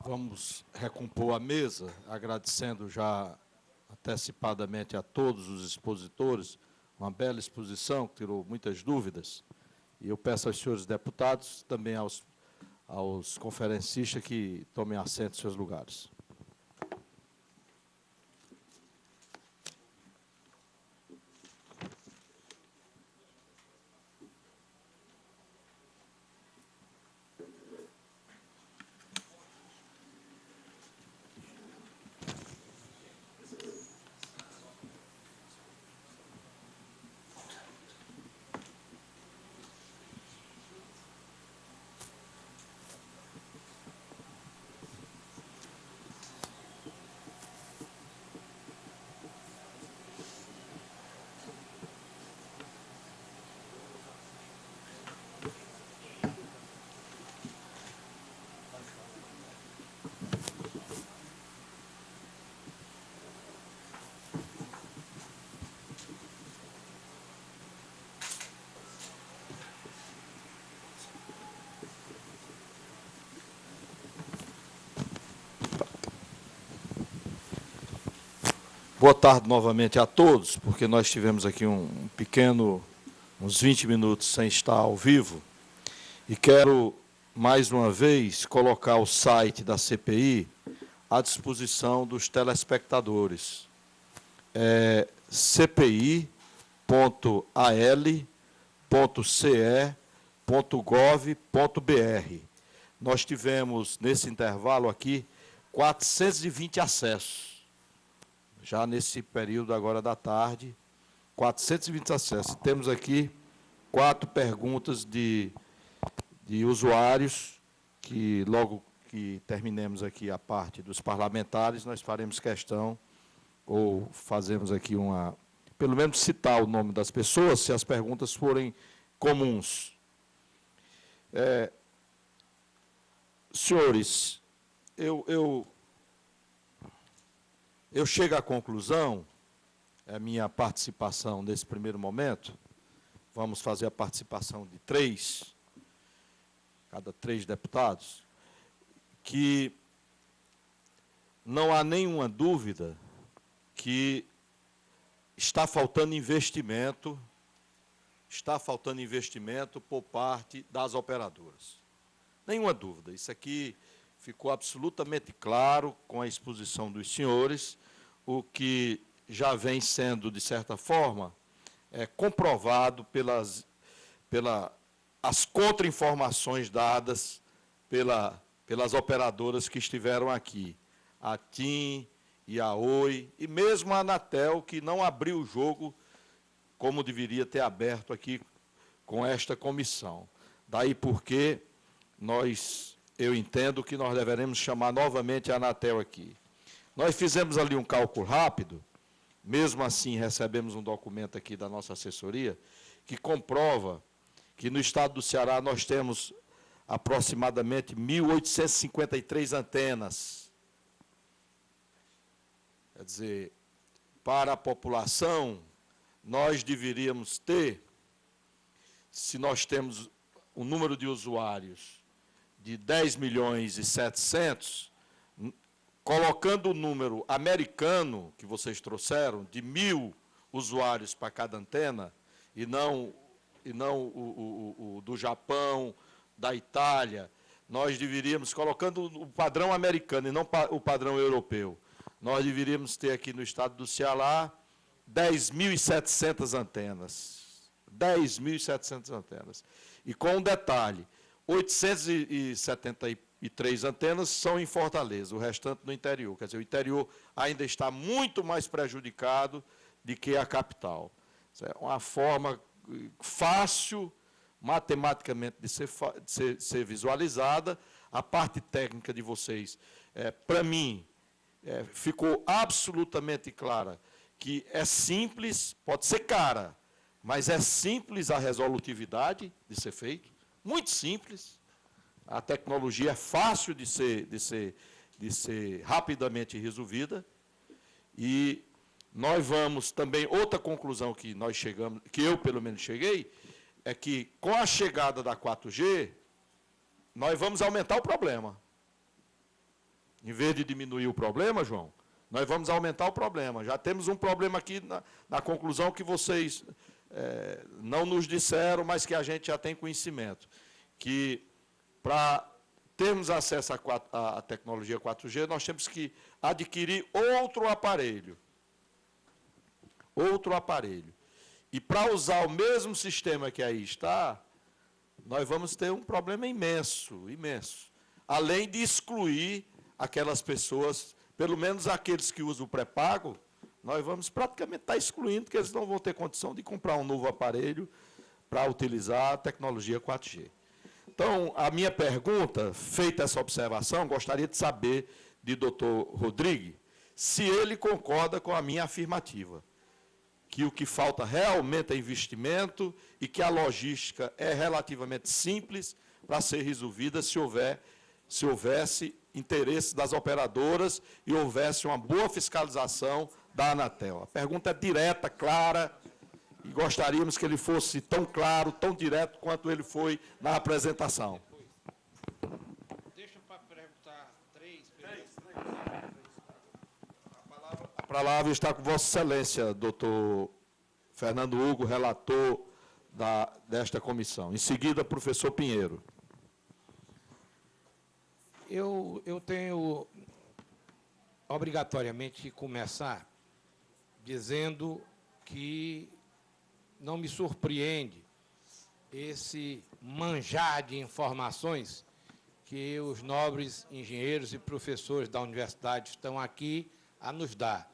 Vamos recompor a mesa, agradecendo já antecipadamente a todos os expositores, uma bela exposição, que tirou muitas dúvidas. E eu peço aos senhores deputados, também aos conferencistas, que tomem assento em seus lugares. Boa tarde novamente a todos, porque nós tivemos aqui uns 20 minutos sem estar ao vivo, e quero, mais uma vez, colocar o site da CPI à disposição dos telespectadores. cpi.al.ce.gov.br. Nós tivemos, nesse intervalo aqui, 420 acessos. Já nesse período agora da tarde, 420 acessos. Temos aqui 4 perguntas de usuários que logo que terminemos aqui a parte dos parlamentares, nós faremos questão, ou fazemos aqui uma... Pelo menos citar o nome das pessoas, se as perguntas forem comuns. Senhores, eu chego à conclusão, a minha participação nesse primeiro momento, vamos fazer a participação de cada 3 deputados, que não há nenhuma dúvida que está faltando investimento por parte das operadoras. Nenhuma dúvida. Isso aqui ficou absolutamente claro com a exposição dos senhores, o que já vem sendo, de certa forma, comprovado pelas contra-informações dadas pelas operadoras que estiveram aqui, a TIM e a Oi, e mesmo a Anatel, que não abriu o jogo como deveria ter aberto aqui com esta comissão. Daí porque eu entendo que nós deveremos chamar novamente a Anatel aqui. Nós fizemos ali um cálculo rápido, mesmo assim recebemos um documento aqui da nossa assessoria, que comprova que no estado do Ceará nós temos aproximadamente 1.853 antenas. Quer dizer, para a população, nós deveríamos ter, se nós temos um número de usuários de 10.700.000, colocando o número americano que vocês trouxeram, de 1.000 usuários para cada antena, e não o do Japão, da Itália, nós deveríamos, colocando o padrão americano e não o padrão europeu, nós deveríamos ter aqui no estado do Ceará 10.700 antenas. 10.700 antenas. E com um detalhe, 873 antenas são em Fortaleza, o restante no interior. Quer dizer, o interior ainda está muito mais prejudicado do que a capital. Isso é uma forma fácil, matematicamente, de ser visualizada. A parte técnica de vocês, para mim, ficou absolutamente clara que é simples, pode ser cara, mas é simples a resolutividade de ser feito, muito simples. A tecnologia é fácil de ser rapidamente resolvida. E nós vamos também, outra conclusão que nós chegamos, que eu pelo menos cheguei, é que com a chegada da 4G, nós vamos aumentar o problema. Em vez de diminuir o problema, João, nós vamos aumentar o problema. Já temos um problema aqui na conclusão que vocês não nos disseram, mas que a gente já tem conhecimento, que para termos acesso à tecnologia 4G, nós temos que adquirir outro aparelho. Outro aparelho. E para usar o mesmo sistema que aí está, nós vamos ter um problema imenso, imenso. Além de excluir aquelas pessoas, pelo menos aqueles que usam o pré-pago, nós vamos praticamente estar excluindo, porque eles não vão ter condição de comprar um novo aparelho para utilizar a tecnologia 4G. Então, a minha pergunta, feita essa observação, gostaria de saber de doutor Rodrigues se ele concorda com a minha afirmativa, que o que falta realmente é investimento e que a logística é relativamente simples para ser resolvida se houvesse interesse das operadoras e houvesse uma boa fiscalização da Anatel. A pergunta é direta, clara, e gostaríamos que ele fosse tão claro, tão direto, quanto ele foi na apresentação. Deixa para perguntar 3. A palavra está com Vossa Excelência, doutor Fernando Hugo, relator desta comissão. Em seguida, professor Pinheiro. Eu tenho obrigatoriamente que começar dizendo que não me surpreende esse manjar de informações que os nobres engenheiros e professores da universidade estão aqui a nos dar.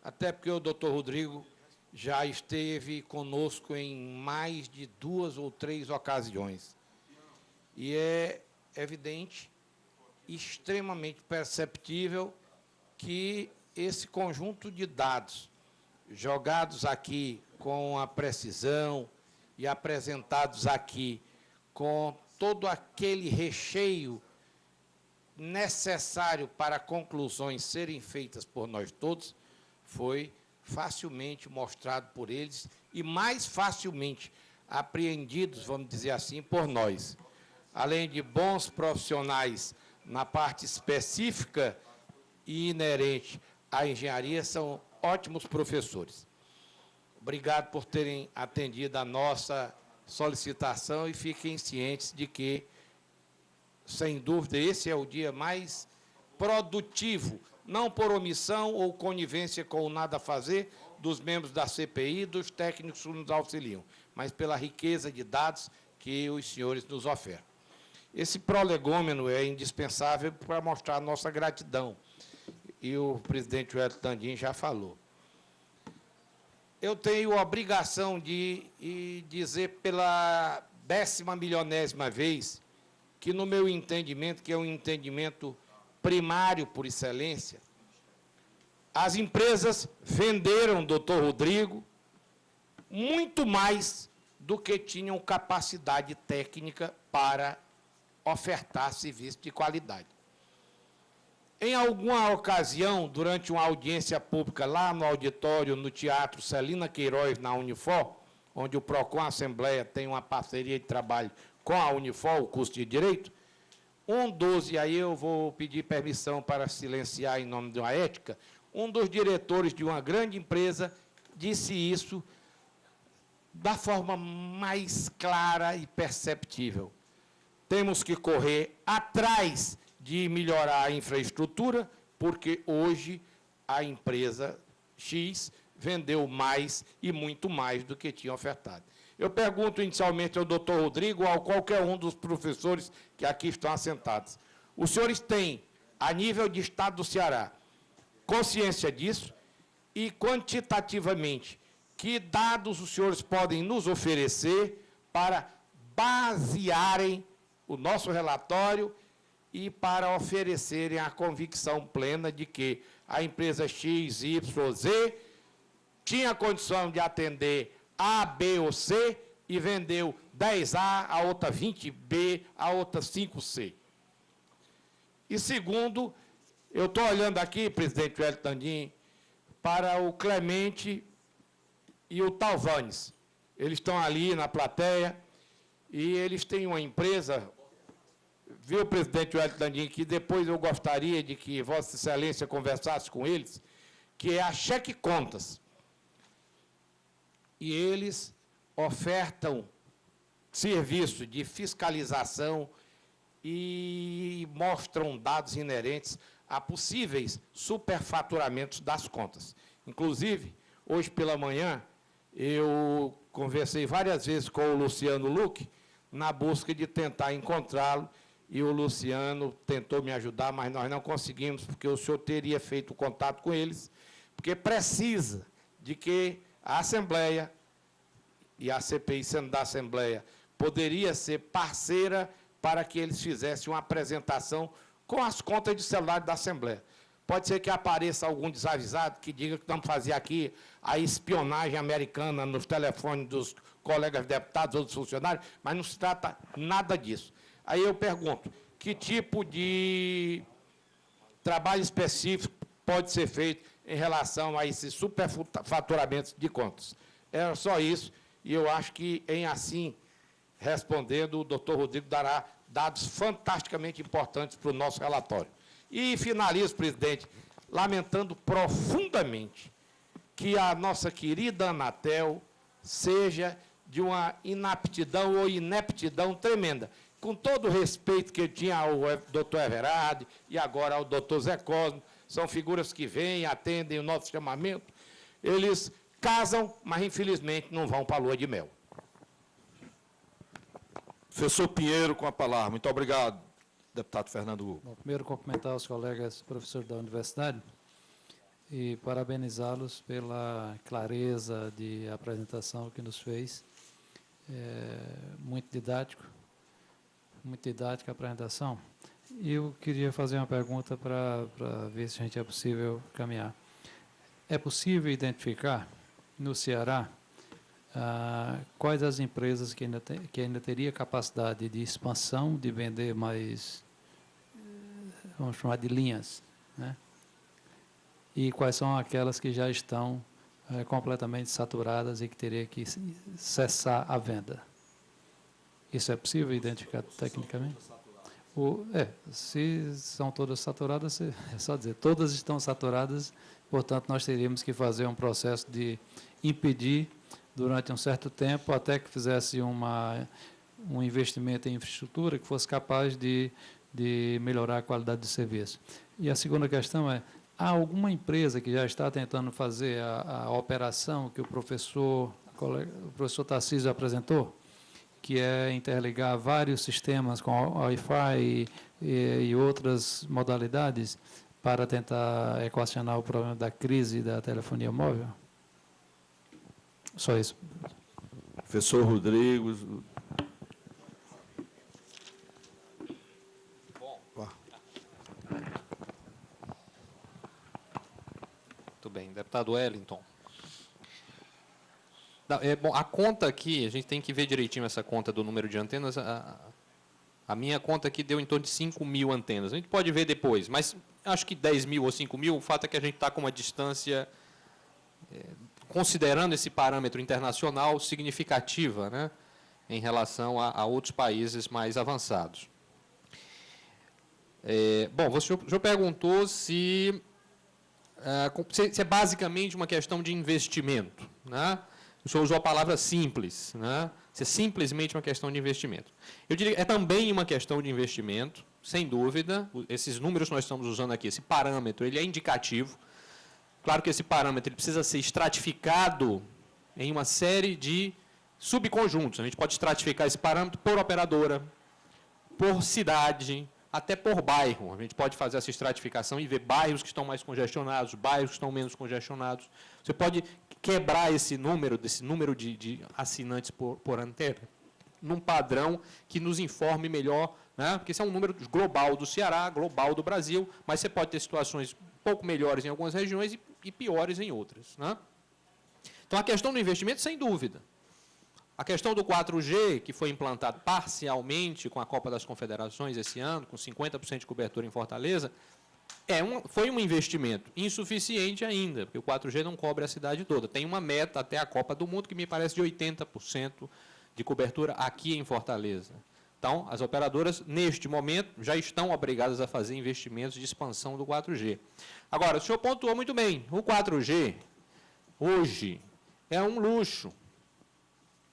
Até porque o doutor Rodrigo já esteve conosco em mais de 2 ou 3 ocasiões. E é evidente extremamente perceptível que esse conjunto de dados jogados aqui com a precisão e apresentados aqui com todo aquele recheio necessário para conclusões serem feitas por nós todos, foi facilmente mostrado por eles e mais facilmente apreendidos, vamos dizer assim, por nós. Além de bons profissionais na parte específica e inerente à engenharia, são ótimos professores. Obrigado por terem atendido a nossa solicitação e fiquem cientes de que, sem dúvida, esse é o dia mais produtivo, não por omissão ou conivência com o nada a fazer dos membros da CPI e dos técnicos que nos auxiliam, mas pela riqueza de dados que os senhores nos ofertam. Esse prolegômeno é indispensável para mostrar a nossa gratidão, e o presidente Wellington Tandin já falou. Eu tenho a obrigação de dizer pela 10ª milionésima vez que, no meu entendimento, que é um entendimento primário por excelência, as empresas venderam, doutor Rodrigo, muito mais do que tinham capacidade técnica para ofertar serviço de qualidade. Em alguma ocasião, durante uma audiência pública lá no auditório, no Teatro Celina Queiroz, na Unifor, onde o PROCON Assembleia tem uma parceria de trabalho com a Unifor, o curso de Direito, e aí eu vou pedir permissão para silenciar em nome de uma ética, um dos diretores de uma grande empresa disse isso da forma mais clara e perceptível. Temos que correr atrás de melhorar a infraestrutura, porque hoje a empresa X vendeu mais e muito mais do que tinha ofertado. Eu pergunto inicialmente ao doutor Rodrigo ou a qualquer um dos professores que aqui estão assentados. Os senhores têm, a nível de Estado do Ceará, consciência disso e, quantitativamente, que dados os senhores podem nos oferecer para basearem o nosso relatório e para oferecerem a convicção plena de que a empresa XYZ tinha condição de atender A, B ou C e vendeu 10A, a outra 20B, a outra 5C. E segundo, eu estou olhando aqui, presidente Wellington Tandin, para o Clemente e o Talvanes. Eles estão ali na plateia e eles têm uma empresa, viu, presidente Wellington Tandin, que depois eu gostaria de que Vossa Excelência conversasse com eles, que é a Cheque Contas. E eles ofertam serviço de fiscalização e mostram dados inerentes a possíveis superfaturamentos das contas. Inclusive, hoje pela manhã, eu conversei várias vezes com o Luciano Luque na busca de tentar encontrá-lo, e o Luciano tentou me ajudar, mas nós não conseguimos, porque o senhor teria feito contato com eles, porque precisa de que a Assembleia, e a CPI sendo da Assembleia, poderia ser parceira para que eles fizessem uma apresentação com as contas de celular da Assembleia. Pode ser que apareça algum desavisado que diga que vamos fazer aqui a espionagem americana nos telefones dos colegas deputados ou dos funcionários, mas não se trata nada disso. Aí eu pergunto, que tipo de trabalho específico pode ser feito em relação a esses superfaturamentos de contas? Era só isso, e eu acho que, em assim, respondendo, o doutor Rodrigo dará dados fantasticamente importantes para o nosso relatório. E finalizo, presidente, lamentando profundamente que a nossa querida Anatel seja de uma inaptidão ou ineptidão tremenda. Com todo o respeito que eu tinha ao doutor Everardo e agora ao doutor Zé Cosmo, são figuras que vêm, atendem o nosso chamamento, eles casam, mas infelizmente não vão para a lua de mel. Professor Pinheiro, com a palavra. Muito obrigado, deputado Fernando Hugo. Bom, primeiro, cumprimentar os colegas professores da universidade e parabenizá-los pela clareza de apresentação que nos fez. Muito didática a apresentação. Eu queria fazer uma pergunta para ver se a gente é possível caminhar. É possível identificar, no Ceará, quais as empresas que ainda teria capacidade de expansão, de vender mais, vamos chamar de linhas, né? E quais são aquelas que já estão completamente saturadas e que teria que cessar a venda? Isso é possível identificar tecnicamente? Se são todas saturadas, é só dizer, todas estão saturadas, portanto, nós teríamos que fazer um processo de impedir durante um certo tempo, até que fizesse um investimento em infraestrutura que fosse capaz de melhorar a qualidade do serviço. E a segunda questão é, há alguma empresa que já está tentando fazer a operação que o professor Tarcísio apresentou, que é interligar vários sistemas com Wi-Fi e outras modalidades para tentar equacionar o problema da crise da telefonia móvel? Só isso. Professor Rodrigues. Muito bem. Deputado Wellington. Bom, a conta aqui, a gente tem que ver direitinho essa conta do número de antenas. A minha conta aqui deu em torno de 5.000 antenas. A gente pode ver depois, mas acho que 10.000 ou 5.000, o fato é que a gente está com uma distância, considerando esse parâmetro internacional, significativa, né, em relação a outros países mais avançados. Bom, o senhor perguntou se é basicamente uma questão de investimento, né? O senhor usou a palavra simples, né? Se é simplesmente uma questão de investimento. Eu diria que é também uma questão de investimento, sem dúvida. Esses números que nós estamos usando aqui, esse parâmetro, ele é indicativo. Claro que esse parâmetro ele precisa ser estratificado em uma série de subconjuntos. A gente pode estratificar esse parâmetro por operadora, por cidade, até por bairro. A gente pode fazer essa estratificação e ver bairros que estão mais congestionados, bairros que estão menos congestionados. Você pode quebrar esse número, desse número de assinantes por antena, num padrão que nos informe melhor, né? Porque esse é um número global do Ceará, global do Brasil, mas você pode ter situações um pouco melhores em algumas regiões e piores em outras, né? Então, a questão do investimento, sem dúvida. A questão do 4G, que foi implantado parcialmente com a Copa das Confederações esse ano, com 50% de cobertura em Fortaleza, foi um investimento insuficiente ainda, porque o 4G não cobre a cidade toda. Tem uma meta até a Copa do Mundo que me parece de 80% de cobertura aqui em Fortaleza. Então, as operadoras, neste momento, já estão obrigadas a fazer investimentos de expansão do 4G. Agora, o senhor pontuou muito bem, o 4G, hoje, é um luxo.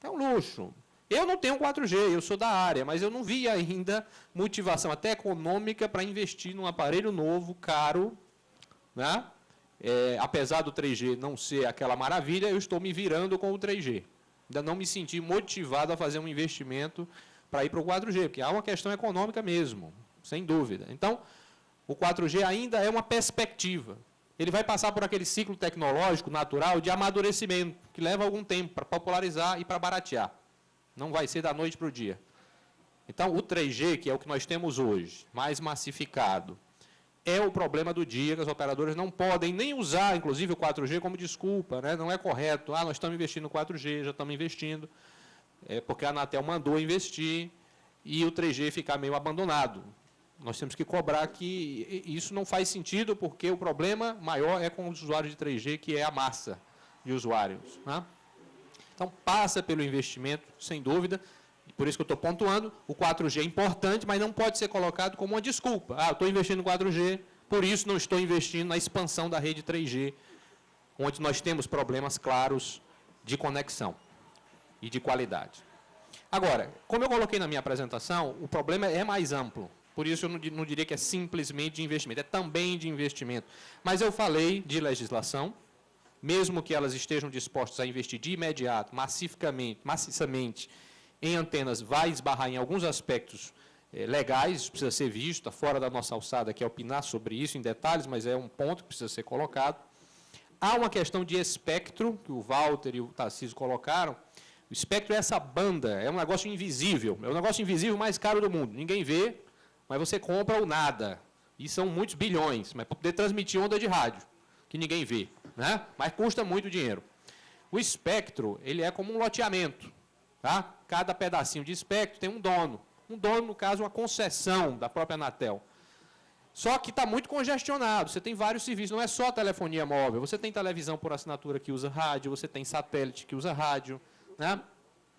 É um luxo. Eu não tenho 4G, eu sou da área, mas eu não vi ainda motivação até econômica para investir num aparelho novo, caro, né? Apesar do 3G não ser aquela maravilha, eu estou me virando com o 3G. Ainda não me senti motivado a fazer um investimento para ir para o 4G, porque há uma questão econômica mesmo, sem dúvida. Então, o 4G ainda é uma perspectiva. Ele vai passar por aquele ciclo tecnológico natural de amadurecimento, que leva algum tempo para popularizar e para baratear. Não vai ser da noite para o dia. Então, o 3G, que é o que nós temos hoje, mais massificado, é o problema do dia, que as operadoras não podem nem usar, inclusive, o 4G como desculpa, né? Não é correto. Nós estamos investindo no 4G, já estamos investindo, porque a Anatel mandou investir e o 3G ficar meio abandonado. Nós temos que cobrar que isso não faz sentido, porque o problema maior é com os usuários de 3G, que é a massa de usuários, né? Então, passa pelo investimento, sem dúvida, por isso que eu estou pontuando, o 4G é importante, mas não pode ser colocado como uma desculpa. Eu estou investindo no 4G, por isso não estou investindo na expansão da rede 3G, onde nós temos problemas claros de conexão e de qualidade. Agora, como eu coloquei na minha apresentação, o problema é mais amplo. Por isso, eu não diria que é simplesmente de investimento, é também de investimento. Mas eu falei de legislação, mesmo que elas estejam dispostas a investir de imediato, maciçamente, em antenas, vai esbarrar em alguns aspectos legais, isso precisa ser visto, está fora da nossa alçada aqui opinar sobre isso em detalhes, mas é um ponto que precisa ser colocado. Há uma questão de espectro, que o Walter e o Tarcísio colocaram. O espectro é essa banda, é um negócio invisível, é o negócio invisível mais caro do mundo. Ninguém vê, mas você compra o nada. E são muitos bilhões, mas para poder transmitir onda de rádio, que ninguém vê, né? Mas custa muito dinheiro. O espectro, ele é como um loteamento. Tá? Cada pedacinho de espectro tem um dono. Um dono, no caso, uma concessão da própria Anatel. Só que está muito congestionado. Você tem vários serviços, não é só telefonia móvel. Você tem televisão por assinatura que usa rádio, você tem satélite que usa rádio, né?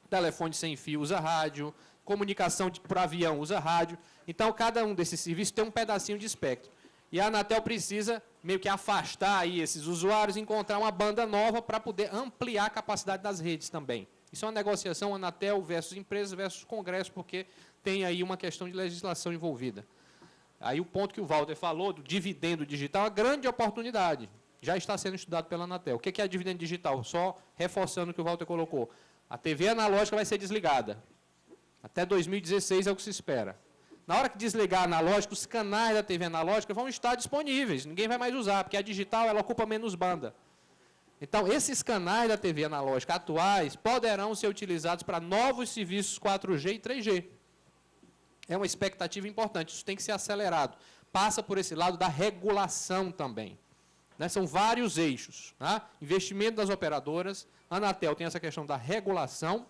Telefone sem fio usa rádio, comunicação por avião usa rádio. Então, cada um desses serviços tem um pedacinho de espectro. E a Anatel precisa meio que afastar aí esses usuários e encontrar uma banda nova para poder ampliar a capacidade das redes também. Isso é uma negociação Anatel versus empresas versus Congresso, porque tem aí uma questão de legislação envolvida. Aí o ponto que o Walter falou, do dividendo digital, é uma grande oportunidade. Já está sendo estudado pela Anatel. O que é dividendo digital? Só reforçando o que o Walter colocou. A TV analógica vai ser desligada. Até 2016 é o que se espera. Na hora que desligar a analógica, os canais da TV analógica vão estar disponíveis. Ninguém vai mais usar, porque a digital ela ocupa menos banda. Então, esses canais da TV analógica atuais poderão ser utilizados para novos serviços 4G e 3G. É uma expectativa importante, isso tem que ser acelerado. Passa por esse lado da regulação também. Né? São vários eixos. Tá? Investimento das operadoras, a Anatel tem essa questão da regulação,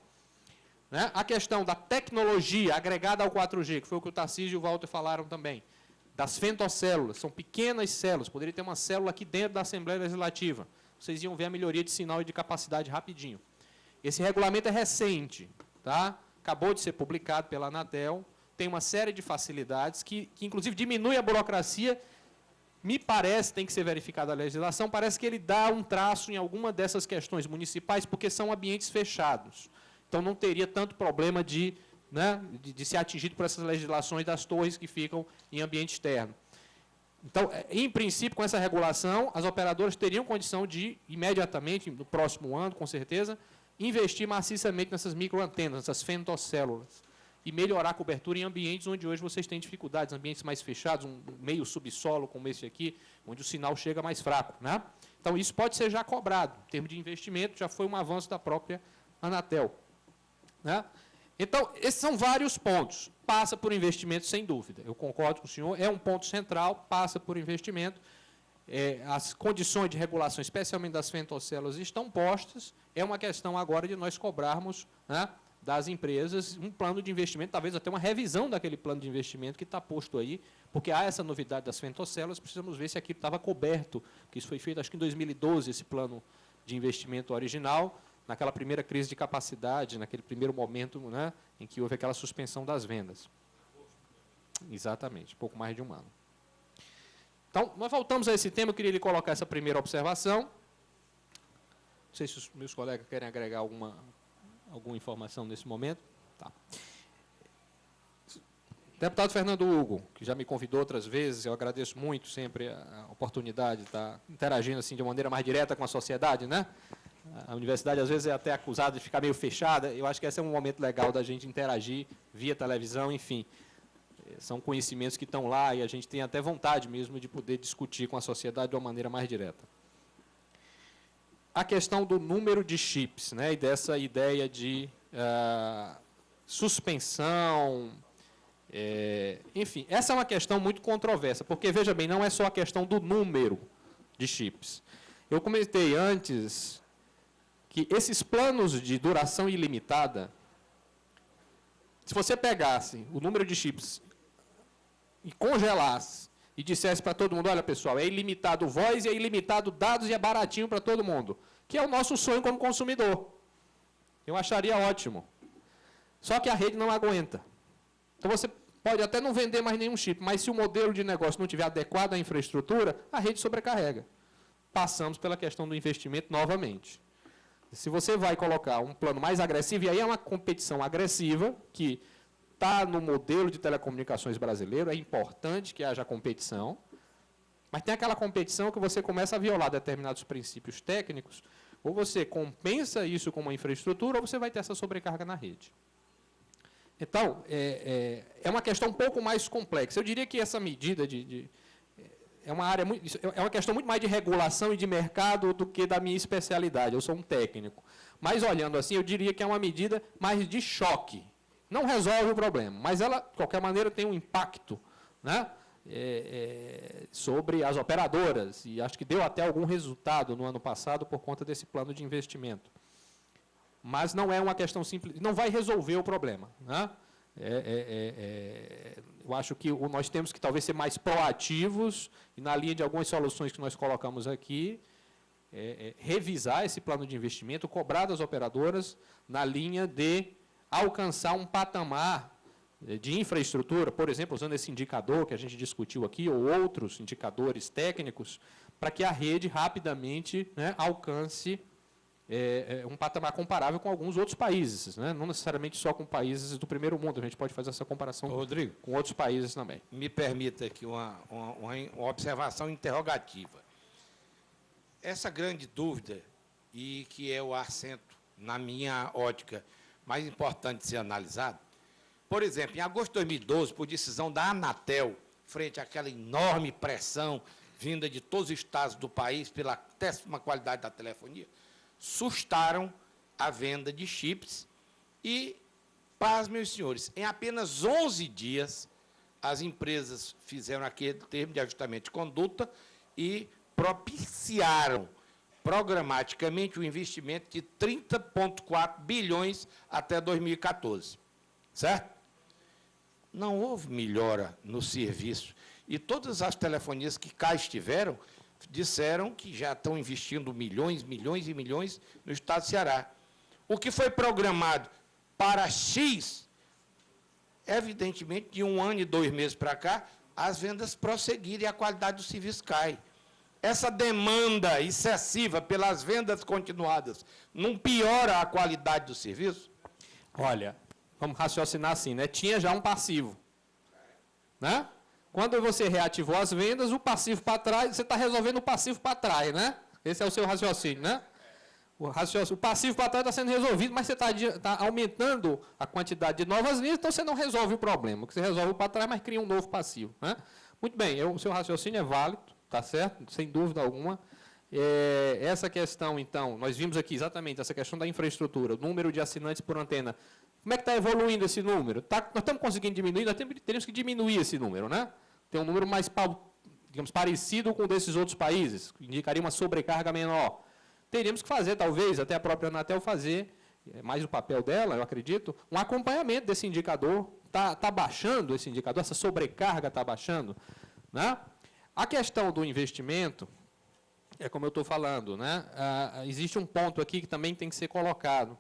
né? A questão da tecnologia agregada ao 4G, que foi o que o Tarcísio e o Walter falaram também, das femtocélulas, são pequenas células, poderia ter uma célula aqui dentro da Assembleia Legislativa. Vocês iam ver a melhoria de sinal e de capacidade rapidinho. Esse regulamento é recente, tá? Acabou de ser publicado pela Anatel, tem uma série de facilidades que inclusive diminui a burocracia. Me parece, tem que ser verificada a legislação, parece que ele dá um traço em alguma dessas questões municipais, porque são ambientes fechados. Então, não teria tanto problema de ser atingido por essas legislações das torres que ficam em ambiente externo. Então, em princípio, com essa regulação, as operadoras teriam condição de, imediatamente, no próximo ano, com certeza, investir maciçamente nessas microantenas, nessas femtocélulas, e melhorar a cobertura em ambientes onde hoje vocês têm dificuldades, ambientes mais fechados, um meio subsolo como esse aqui, onde o sinal chega mais fraco. Né? Então, isso pode ser já cobrado. Em termos de investimento, já foi um avanço da própria Anatel. Né? Então, esses são vários pontos. Passa por investimento, sem dúvida. Eu concordo com o senhor, é um ponto central, passa por investimento. As condições de regulação, especialmente das femtocélulas, estão postas. É uma questão agora de nós cobrarmos, né, das empresas um plano de investimento, talvez até uma revisão daquele plano de investimento que está posto aí, porque há essa novidade das femtocélulas, precisamos ver se aquilo estava coberto, porque isso foi feito, acho que em 2012, esse plano de investimento original, naquela primeira crise de capacidade, naquele primeiro momento, né, em que houve aquela suspensão das vendas. Exatamente, pouco mais de um ano. Então, nós voltamos a esse tema, eu queria lhe colocar essa primeira observação. Não sei se os meus colegas querem agregar alguma informação nesse momento. Tá. Deputado Fernando Hugo, que já me convidou outras vezes, eu agradeço muito sempre a oportunidade de estar interagindo assim, de uma maneira mais direta com a sociedade, né? A universidade, às vezes, é até acusada de ficar meio fechada. Eu acho que esse é um momento legal da gente interagir via televisão, enfim. São conhecimentos que estão lá e a gente tem até vontade mesmo de poder discutir com a sociedade de uma maneira mais direta. A questão do número de chips, né, e dessa ideia de suspensão, enfim, essa é uma questão muito controversa, porque, veja bem, não é só a questão do número de chips. Eu comentei antes que esses planos de duração ilimitada, se você pegasse o número de chips e congelasse e dissesse para todo mundo, olha, pessoal, é ilimitado voz e é ilimitado dados e é baratinho para todo mundo, que é o nosso sonho como consumidor. Eu acharia ótimo. Só que a rede não aguenta. Então, você pode até não vender mais nenhum chip, mas se o modelo de negócio não estiver adequado à infraestrutura, a rede sobrecarrega. Passamos pela questão do investimento novamente. Se você vai colocar um plano mais agressivo, e aí é uma competição agressiva, que está no modelo de telecomunicações brasileiro, é importante que haja competição, mas tem aquela competição que você começa a violar determinados princípios técnicos, ou você compensa isso com uma infraestrutura, ou você vai ter essa sobrecarga na rede. Então, é uma questão um pouco mais complexa. Eu diria que essa medida é uma questão muito mais de regulação e de mercado do que da minha especialidade. Eu sou um técnico. Mas, olhando assim, eu diria que é uma medida mais de choque. Não resolve o problema, mas ela, de qualquer maneira, tem um impacto, né, sobre as operadoras, e acho que deu até algum resultado no ano passado por conta desse plano de investimento. Mas não é uma questão simples, não vai resolver o problema, né? Eu acho que nós temos que talvez ser mais proativos, e na linha de algumas soluções que nós colocamos aqui, revisar esse plano de investimento, cobrar das operadoras na linha de alcançar um patamar de infraestrutura, por exemplo, usando esse indicador que a gente discutiu aqui, ou outros indicadores técnicos, para que a rede rapidamente, né, alcance um patamar comparável com alguns outros países, né? Não necessariamente só com países do primeiro mundo, a gente pode fazer essa comparação, Rodrigo, com outros países também. Me permita aqui uma observação interrogativa. Essa grande dúvida, e que é o assento, na minha ótica, mais importante de ser analisado, por exemplo, em agosto de 2012, por decisão da Anatel, frente àquela enorme pressão vinda de todos os estados do país pela péssima qualidade da telefonia, sustaram a venda de chips e, paz, meus senhores, em apenas 11 dias, as empresas fizeram aquele termo de ajustamento de conduta e propiciaram programaticamente o investimento de 30,4 bilhões até 2014. Certo? Não houve melhora no serviço. E todas as telefonias que cá estiveram disseram que já estão investindo milhões, milhões e milhões no estado do Ceará. O que foi programado para X, evidentemente, de 1 ano e 2 meses para cá, as vendas prosseguiram e a qualidade do serviço cai. Essa demanda excessiva pelas vendas continuadas não piora a qualidade do serviço? Olha, vamos raciocinar assim, né? Tinha já um passivo, né? Quando você reativou as vendas, o passivo para trás, você está resolvendo o passivo para trás, né? Esse é o seu raciocínio, né? O passivo para trás está sendo resolvido, mas você está aumentando a quantidade de novas linhas, então você não resolve o problema. O que você resolve para trás, mas cria um novo passivo, né? Muito bem, o seu raciocínio é válido, tá certo? Sem dúvida alguma. Essa questão, então, nós vimos aqui exatamente essa questão da infraestrutura, o número de assinantes por antena. Como é que está evoluindo esse número? Nós estamos conseguindo diminuir, nós teríamos que diminuir esse número, né? Tem um número mais, digamos, parecido com o desses outros países, que indicaria uma sobrecarga menor. Teríamos que fazer, talvez, até a própria Anatel fazer, mais o papel dela, eu acredito, um acompanhamento desse indicador. Está baixando esse indicador, essa sobrecarga está baixando, né? A questão do investimento, é como eu estou falando, né? Existe um ponto aqui que também tem que ser colocado.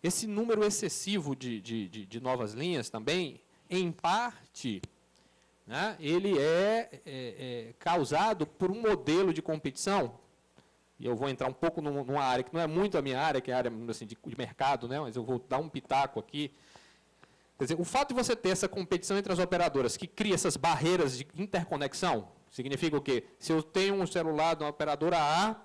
Esse número excessivo de novas linhas também, em parte, né, ele é causado por um modelo de competição, e eu vou entrar um pouco numa área que não é muito a minha área, que é a área assim, de mercado, né, mas eu vou dar um pitaco aqui. Quer dizer, o fato de você ter essa competição entre as operadoras, que cria essas barreiras de interconexão, significa o quê? Se eu tenho um celular de uma operadora A,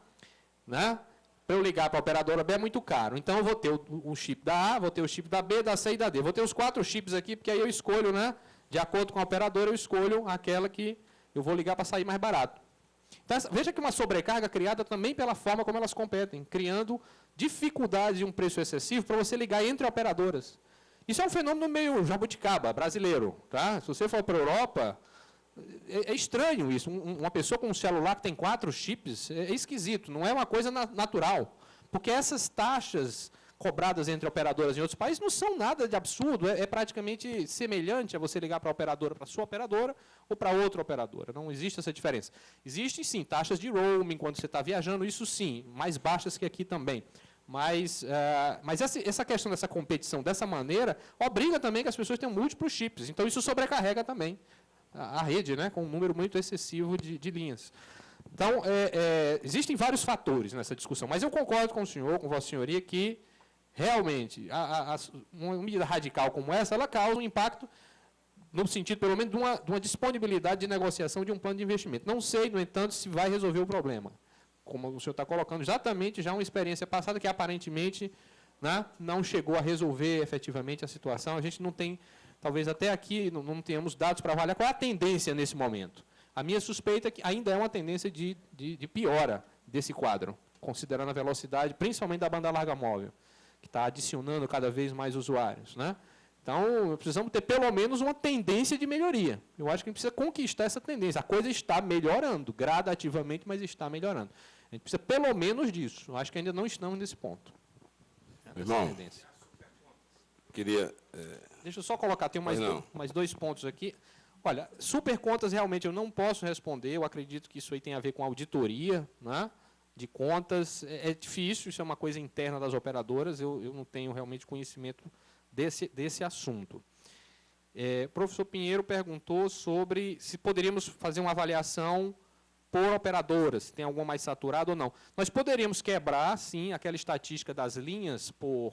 né, para eu ligar para a operadora B é muito caro. Então, eu vou ter o chip da A, vou ter o chip da B, da C e da D. Vou ter os 4 chips aqui, porque aí eu escolho, né, de acordo com a operadora, eu escolho aquela que eu vou ligar para sair mais barato. Então, veja que uma sobrecarga criada também pela forma como elas competem, criando dificuldades e um preço excessivo para você ligar entre operadoras. Isso é um fenômeno meio jabuticaba, brasileiro. Tá? Se você for para a Europa, é estranho isso. Uma pessoa com um celular que tem 4 chips é esquisito, não é uma coisa natural. Porque essas taxas cobradas entre operadoras em outros países não são nada de absurdo, é praticamente semelhante a você ligar para a operadora, para a sua operadora, ou para outra operadora. Não existe essa diferença. Existem, sim, taxas de roaming quando você está viajando, isso sim, mais baixas que aqui também. Mas essa questão dessa competição dessa maneira obriga também que as pessoas tenham múltiplos chips. Então, isso sobrecarrega também a rede, né, com um número muito excessivo de linhas. Então, existem vários fatores nessa discussão, mas eu concordo com o senhor, com Vossa Senhoria, que realmente uma medida radical como essa, ela causa um impacto no sentido, pelo menos, de uma disponibilidade de negociação de um plano de investimento. Não sei, no entanto, se vai resolver o problema. Como o senhor está colocando, exatamente já uma experiência passada que, aparentemente, né, não chegou a resolver efetivamente a situação. A gente não tem, talvez até aqui, não tenhamos dados para avaliar qual é a tendência nesse momento. A minha suspeita é que ainda é uma tendência de piora desse quadro, considerando a velocidade, principalmente da banda larga móvel, que está adicionando cada vez mais usuários, né? Então, precisamos ter pelo menos uma tendência de melhoria. Eu acho que a gente precisa conquistar essa tendência. A coisa está melhorando, gradativamente, mas está melhorando. A gente precisa pelo menos disso. Eu acho que ainda não estamos nesse ponto. Irmão, queria... Deixa eu só colocar, tem mais dois pontos aqui. Olha, supercontas realmente eu não posso responder, eu acredito que isso aí tem a ver com auditoria, né, de contas. É difícil, isso é uma coisa interna das operadoras, eu não tenho realmente conhecimento desse assunto. O professor Pinheiro perguntou sobre se poderíamos fazer uma avaliação por operadora, se tem alguma mais saturada ou não. Nós poderíamos quebrar, sim, aquela estatística das linhas por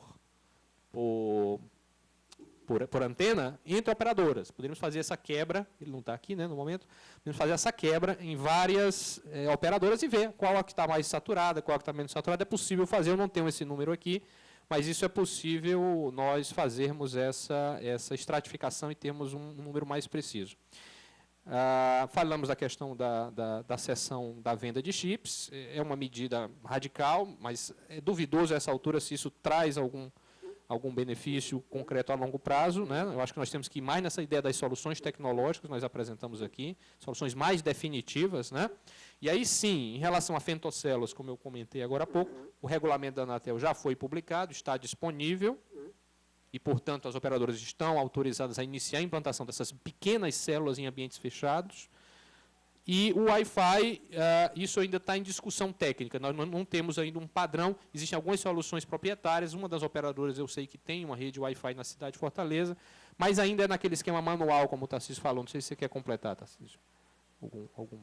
antena entre operadoras. Poderíamos fazer essa quebra, ele não está aqui, né, no momento, podemos fazer essa quebra em várias operadoras e ver qual é que está mais saturada, qual é que está menos saturada. É possível fazer, eu não tenho esse número aqui, mas isso é possível nós fazermos essa estratificação e termos um número mais preciso. Falamos da questão da cessão da venda de chips, é uma medida radical, mas é duvidoso a essa altura se isso traz algum benefício concreto a longo prazo, né? Eu acho que nós temos que ir mais nessa ideia das soluções tecnológicas que nós apresentamos aqui, soluções mais definitivas, né? E aí sim, em relação a femtocelos, como eu comentei agora há pouco, o regulamento da Anatel já foi publicado, está disponível, e, portanto, as operadoras estão autorizadas a iniciar a implantação dessas pequenas células em ambientes fechados. E o Wi-Fi, isso ainda está em discussão técnica, nós não temos ainda um padrão, existem algumas soluções proprietárias, uma das operadoras eu sei que tem uma rede Wi-Fi na cidade de Fortaleza, mas ainda é naquele esquema manual, como o Tarcísio falou, não sei se você quer completar, Tarcísio, algum